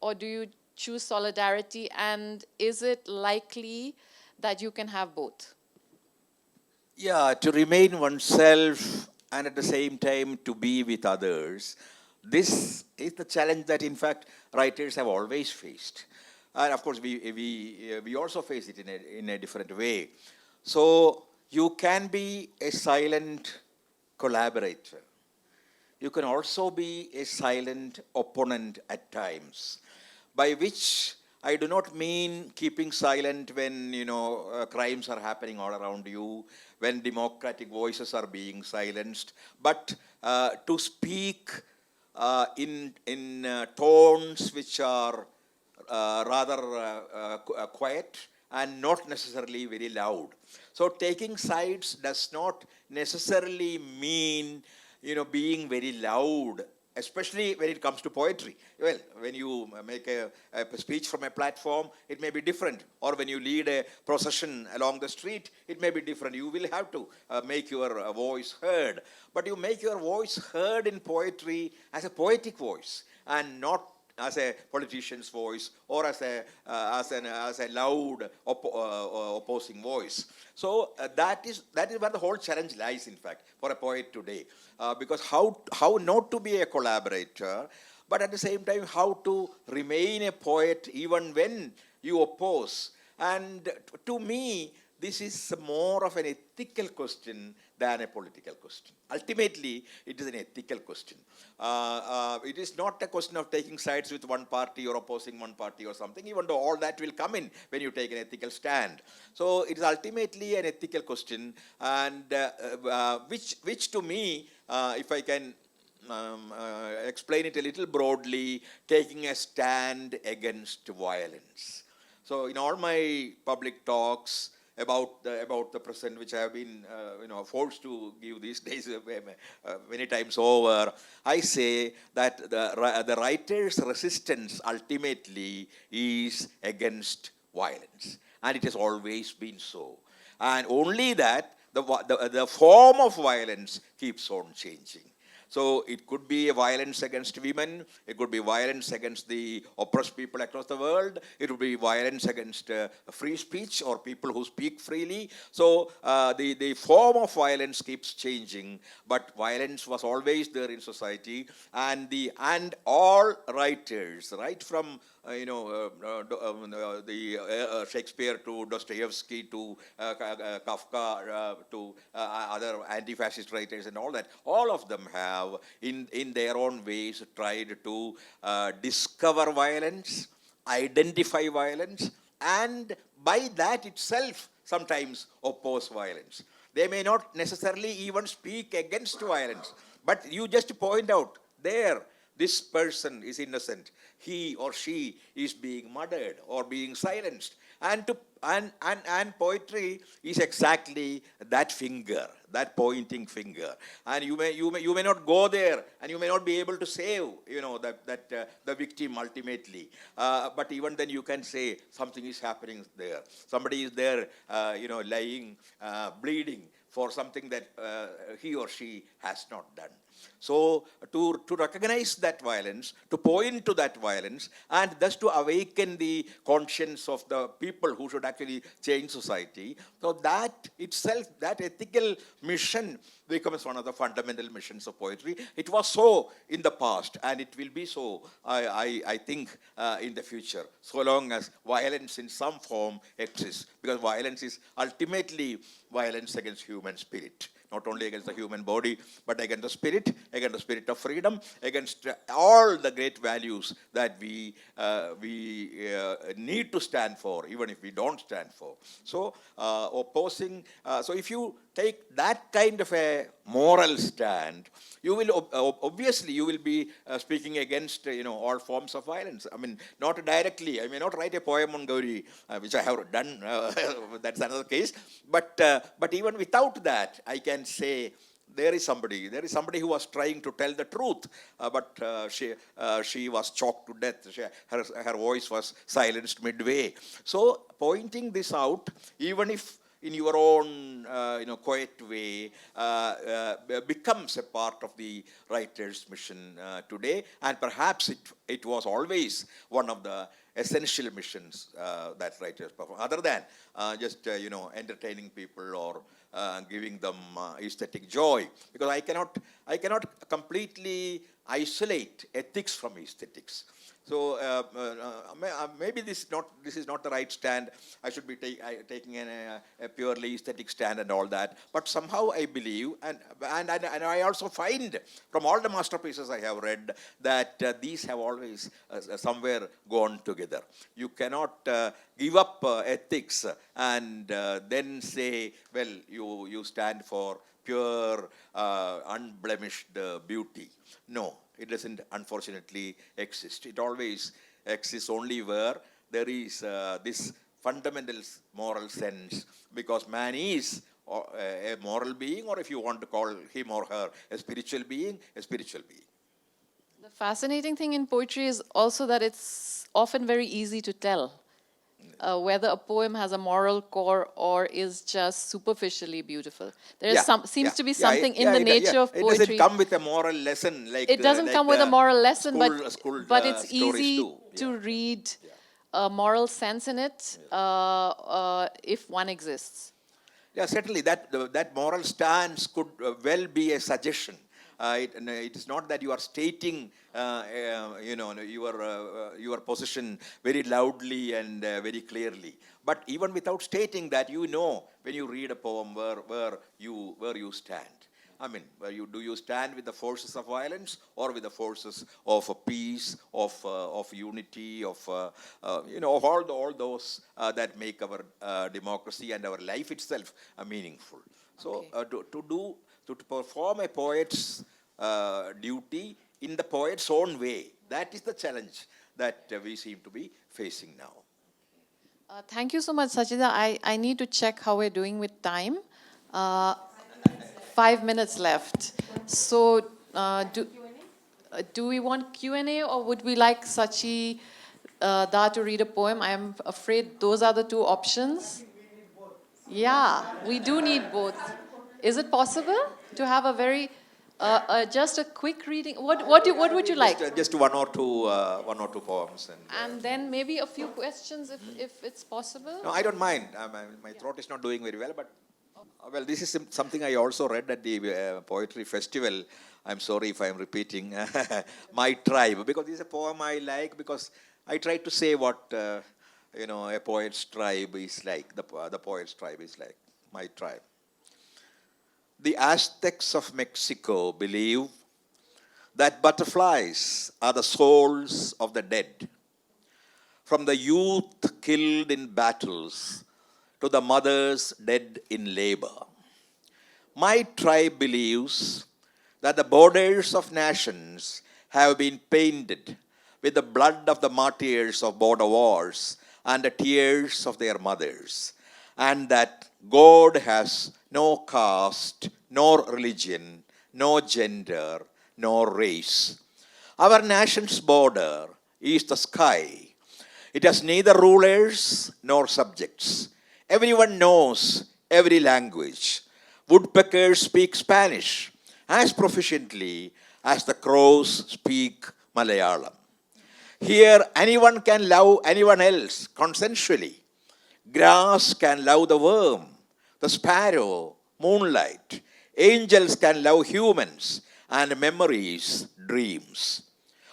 or do you choose solidarity? And is it likely that you can have both? Yeah, to remain oneself and at the same time to be with others. This is the challenge that, in fact, writers have always faced. And of course, we also face it in a different way. So you can be a silent collaborator. You can also be a silent opponent at times, by which I do not mean keeping silent when, crimes are happening all around you, when democratic voices are being silenced, but to speak in tones which are rather quiet and not necessarily very loud. So taking sides does not necessarily mean, being very loud, especially when it comes to poetry. Well, when you make a speech from a platform, it may be different. Or when you lead a procession along the street, it may be different. You will have to make your voice heard. But you make your voice heard in poetry as a poetic voice and not as a politician's voice or as a loud opposing voice. So that is where the whole challenge lies, in fact, for a poet today. Because how not to be a collaborator, but at the same time how to remain a poet even when you oppose. And to me, this is more of an ethical question than a political question. Ultimately, it is an ethical question. It is not a question of taking sides with one party or opposing one party or something, even though all that will come in when you take an ethical stand. So it is ultimately an ethical question, and which to me, if I can explain it a little broadly, taking a stand against violence. So in all my public talks about the present, which I have been forced to give these days many times over, I say that the writer's resistance ultimately is against violence, and it has always been so. And only that the form of violence keeps on changing. So it could be a violence against women, it could be violence against the oppressed people across the world, it would be violence against free speech or people who speak freely. So the form of violence keeps changing, but violence was always there in society, and all writers, right from Shakespeare to Dostoevsky to Kafka to other anti-fascist writers and all that, all of them have in their own ways tried to discover violence, identify violence, and by that itself sometimes oppose violence. They may not necessarily even speak against violence, But you just point out, there, this person is innocent. He or she is being murdered or being silenced. And poetry is exactly that finger, that pointing finger. And you may not go there, and you may not be able to save, the victim ultimately. But even then, you can say something is happening there. Somebody is there, lying, bleeding for something that he or she has not done. So to recognize that violence, to point to that violence, and thus to awaken the conscience of the people who should actually change society, so that itself, that ethical mission becomes one of the fundamental missions of poetry. It was so in the past, and it will be so, I think, in the future, so long as violence in some form exists, because violence is ultimately violence against human spirit. Not only against the human body, but against the spirit of freedom, against all the great values that we need to stand for, even if we don't stand for. So, opposing, so if you take that kind of a moral stand, you will obviously you will be speaking against all forms of violence. I mean, not directly. I may not write a poem on Gauri, which I have done. That's another case. But even without that, I can say there is somebody who was trying to tell the truth, but she was choked to death. Her voice was silenced midway. So pointing this out, even if in your own quiet way, becomes a part of the writer's mission today, and perhaps it was always one of the essential missions that writers perform, other than just entertaining people or giving them aesthetic joy, because I cannot completely isolate ethics from aesthetics. So maybe this is not the right stand. I should be taking a purely aesthetic stand and all that. But somehow I believe, and I also find from all the masterpieces I have read that these have always somewhere gone together. You cannot give up ethics and then say, well, you stand for pure, unblemished beauty. No. It doesn't, unfortunately, exist. It always exists only where there is this fundamental moral sense, because man is a moral being, or if you want to call him or her a spiritual being, a spiritual being. The fascinating thing in poetry is also that it's often very easy to tell whether a poem has a moral core or is just superficially beautiful. There seems to be something in the nature of poetry. It doesn't come with a moral lesson like it doesn't come with a moral lesson, but it's easy to read a moral sense in it if one exists. Yeah, certainly that moral stance could well be a suggestion. It is not that you are stating, your position very loudly and very clearly. But even without stating that, when you read a poem where you stand. I mean, do you stand with the forces of violence or with the forces of peace, of unity, of all those that make our democracy and our life itself meaningful. So to perform a poet's duty in the poet's own way, that is the challenge that we seem to be facing now. Thank you so much, Satchidanandan. I need to check how we're doing with time. 5 minutes left. So do we want Q&A, or would we like Sachi Da to read a poem? I am afraid those are the two options. Yeah, we do need both. Is it possible to have a very just a quick reading? What would you like? Just one or two poems, and then maybe a few questions if it's possible. No, I don't mind. My throat is not doing very well, but well, this is something I also read at the poetry festival. I'm sorry if I'm repeating. My Tribe, because this is a poem I like, because I try to say what a poet's tribe is like. The poet's tribe is like. My Tribe. The Aztecs of Mexico believe that butterflies are the souls of the dead. From the youth killed in battles to the mothers dead in labor. My tribe believes that the borders of nations have been painted with the blood of the martyrs of border wars and the tears of their mothers, and that God has no caste, nor religion, no gender, nor race. Our nation's border is the sky. It has neither rulers nor subjects. Everyone knows every language. Woodpeckers speak Spanish as proficiently as the crows speak Malayalam. Here, anyone can love anyone else consensually. Grass can love the worm, the sparrow, moonlight. Angels can love humans, and memories, dreams.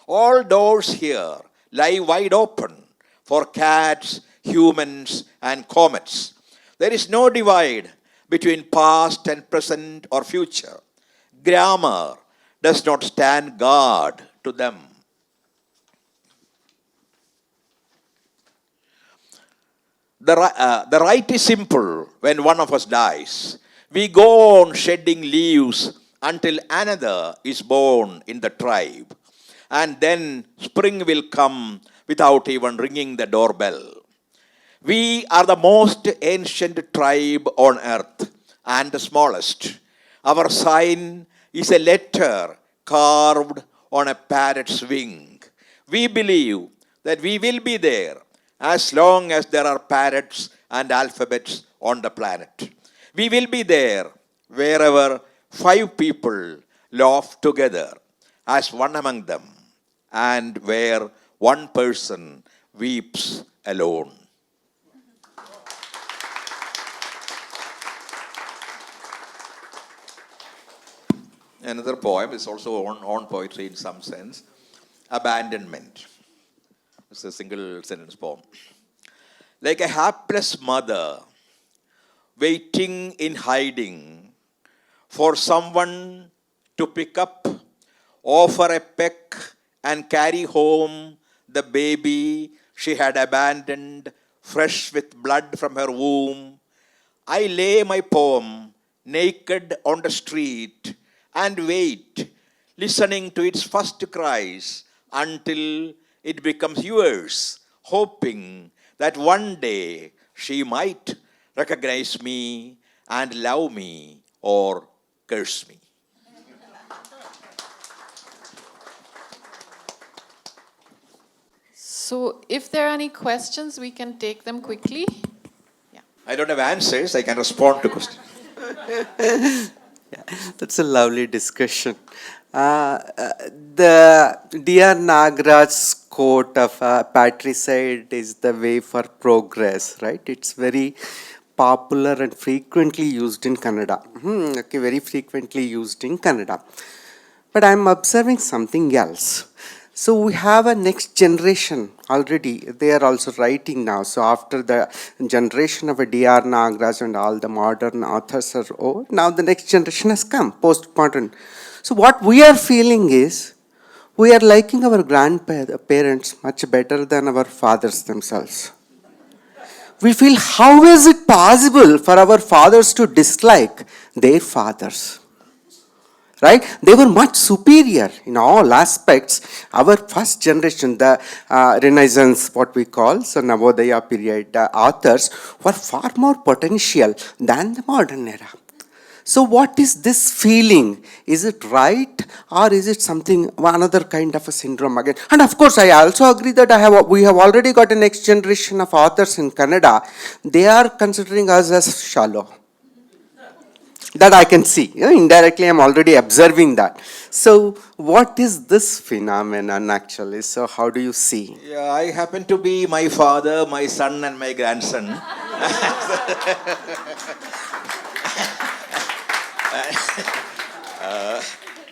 All doors here lie wide open for cats, humans, and comets. There is no divide between past and present or future. Grammar does not stand guard to them. The right is simple when one of us dies. We go on shedding leaves until another is born in the tribe. And then spring will come without even ringing the doorbell. We are the most ancient tribe on earth and the smallest. Our sign is a letter carved on a parrot's wing. We believe that we will be there as long as there are parrots and alphabets on the planet. We will be there wherever 5 people laugh together as one among them, and where one person weeps alone. Another poem is also on poetry in some sense. Abandonment. It's a single sentence poem. Like a hapless mother waiting in hiding for someone to pick up, offer a peck, and carry home the baby she had abandoned, fresh with blood from her womb, I lay my poem naked on the street and wait, listening to its first cries until it becomes yours, hoping that one day she might recognize me and love me or curse me. So if there are any questions, we can take them quickly. Yeah. I don't have answers, I can respond to questions. Yeah, that's a lovely discussion. The D.R. Nagaraj's quote of patricide is the way for progress, right? It's very popular and frequently used in Kannada. Okay, very frequently used in Kannada. But I'm observing something else. So we have a next generation already. They are also writing now. So after the generation of a D.R. Nagaraj and all the modern authors are over, now the next generation has come, postmodern. So what we are feeling is, we are liking our grandparents much better than our fathers themselves. We feel, how is it possible for our fathers to dislike their fathers? Right? They were much superior in all aspects. Our first generation, the Renaissance, what we call, so Navodaya period authors were far more potential than the modern era. So what is this feeling? Is it right, or is it something, another kind of a syndrome again? And of course, I also agree that we have already got a next generation of authors in Kannada. They are considering us as shallow. That I can see. Indirectly, I'm already observing that. So what is this phenomenon actually? So how do you see? Yeah, I happen to be my father, my son, and my grandson.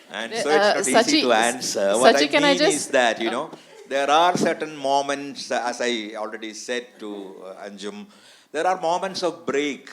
And so it's not easy to answer. What Sachi, I mean is that, there are certain moments, as I already said to Anjum, there are moments of break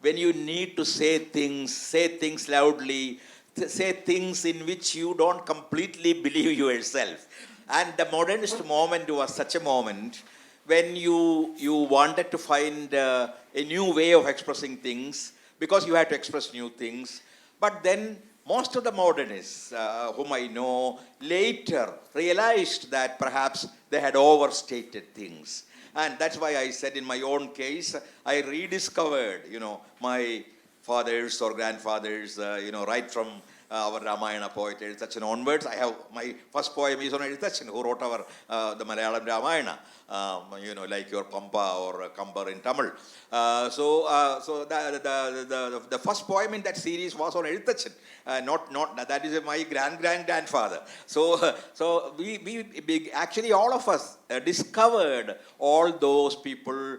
when you need to say things loudly, say things in which you don't completely believe yourself. And the modernist moment was such a moment when you wanted to find a new way of expressing things, because you had to express new things. But then most of the modernists whom I know later realized that perhaps they had overstated things. And that's why I said in my own case, I rediscovered, my fathers or grandfathers, right from our Ramayana poet Ezhuthachan onwards. I have my first poem is on Ezhuthachan, who wrote our the Malayalam Ramayana, like your Pampa or Kambar in Tamil. So the first poem in that series was on Ezhuthachan. Not that is my grandfather. So we actually all of us discovered all those people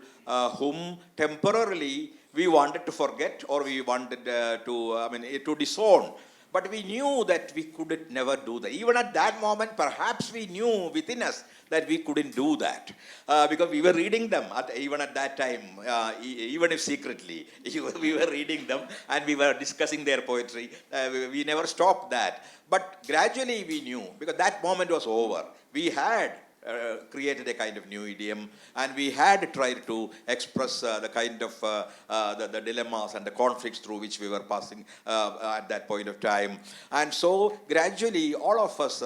whom temporarily we wanted to forget, or we wanted to disown. But we knew that we could never do that. Even at that moment, perhaps we knew within us that we couldn't do that. Because we were reading them, even at that time, even if secretly, we were reading them and we were discussing their poetry. We never stopped that. But gradually we knew, because that moment was over. We had created a kind of new idiom, and we had tried to express the kind of the dilemmas and the conflicts through which we were passing at that point of time. And so gradually all of us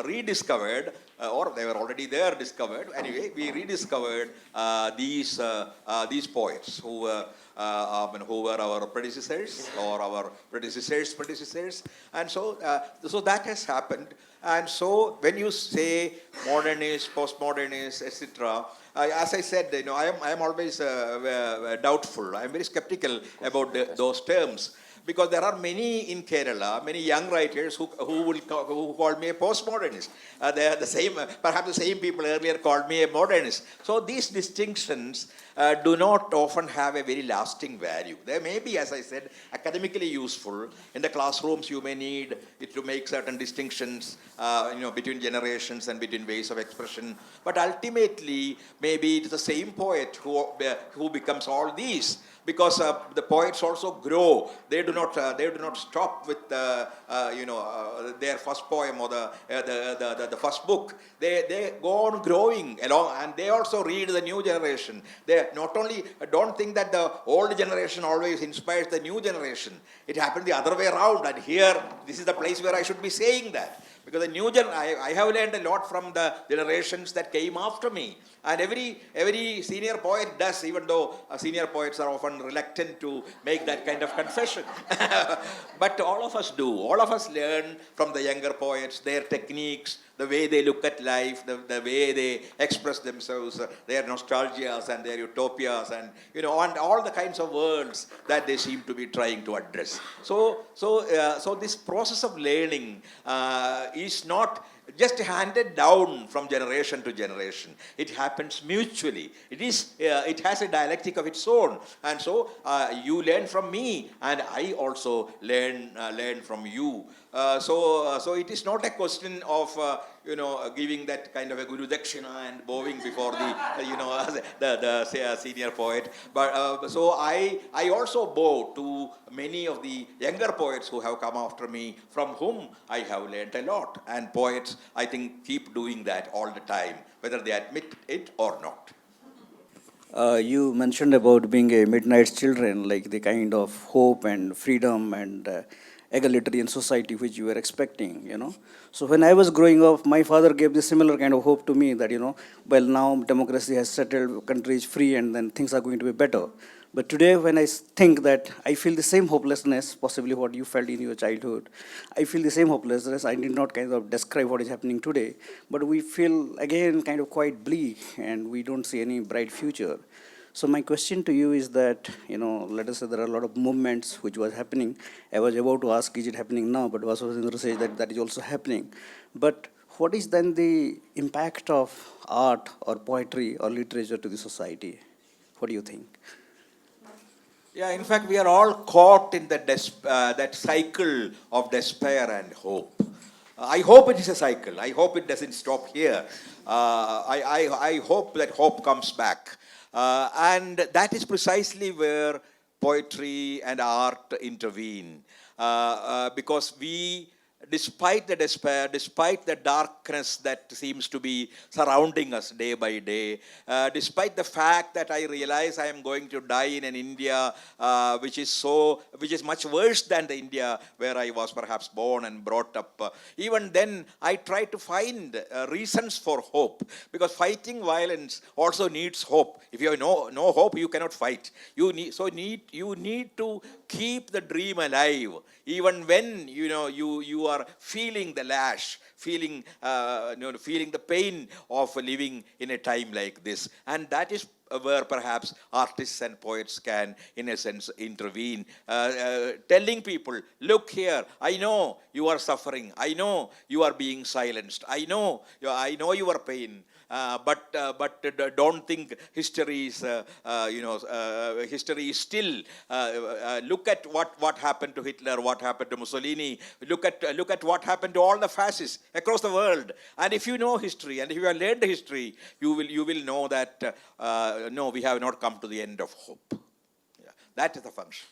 rediscovered, or they were already there discovered. Anyway, we rediscovered these poets who were our predecessors or our predecessors, and so that has happened. And so when you say modernist, postmodernist, etc., as I said, I am always doubtful. I am very skeptical about those terms, because there are many in Kerala, many young writers who call me a postmodernist. They are the same, perhaps the same people earlier called me a modernist. So these distinctions do not often have a very lasting value. They may be, as I said, academically useful. In the classrooms, you may need it to make certain distinctions, between generations and between ways of expression. But ultimately, maybe it's the same poet who becomes all these. Because the poets also grow. They do not stop with their first poem or the first book. They go on growing along, and they also read the new generation. They not only don't think that the old generation always inspires the new generation. It happened the other way around. And here, this is the place where I should be saying that. Because the new I have learned a lot from the generations that came after me. And every senior poet does, even though senior poets are often reluctant to make that kind of confession. But all of us do. All of us learn from the younger poets, their techniques, the way they look at life, the way they express themselves, their nostalgias and their utopias, and and all the kinds of worlds that they seem to be trying to address. So this process of learning is not just handed down from generation to generation. It happens mutually. It has a dialectic of its own, and so you learn from me, and I also learn from you. So it is not a question of giving that kind of a guru dakshina and bowing before the senior poet. But so I also bow to many of the younger poets who have come after me, from whom I have learnt a lot. And poets, I think, keep doing that all the time, whether they admit it or not. You mentioned about being a midnight's children, like the kind of hope and freedom and egalitarian society which you were expecting, So when I was growing up, my father gave this similar kind of hope to me that, well, now democracy has settled, country is free, and then things are going to be better. But today, when I think that, I feel the same hopelessness, possibly what you felt in your childhood. I feel the same hopelessness. I did not kind of describe what is happening today, but we feel, again, kind of quite bleak, and we don't see any bright future. So my question to you is that, let us say there are a lot of movements which was happening. I was about to ask, is it happening now? But Vasudendra says that is also happening. But what is then the impact of art or poetry or literature to the society? What do you think? Yeah, in fact, we are all caught in that cycle of despair and hope. I hope it is a cycle. I hope it doesn't stop here. I hope that hope comes back. And that is precisely where poetry and art intervene. Because we despite the despair, despite the darkness that seems to be surrounding us day by day, despite the fact that I realize I am going to die in an India which is much worse than the India where I was perhaps born and brought up, even then I try to find reasons for hope, because fighting violence also needs hope. If you have no hope, you cannot fight. You need to keep the dream alive, even when you are feeling the lash, feeling the pain of living in a time like this. And that is where perhaps artists and poets can, in a sense, intervene, telling people, look here, I know you are suffering, I know you are being silenced, I know your pain. But don't think history is history is still. Look at what happened to Hitler, what happened to Mussolini. Look at what happened to all the fascists across the world. And if you know history, and if you have learned history, you will know that no, we have not come to the end of hope. Yeah, that is the function.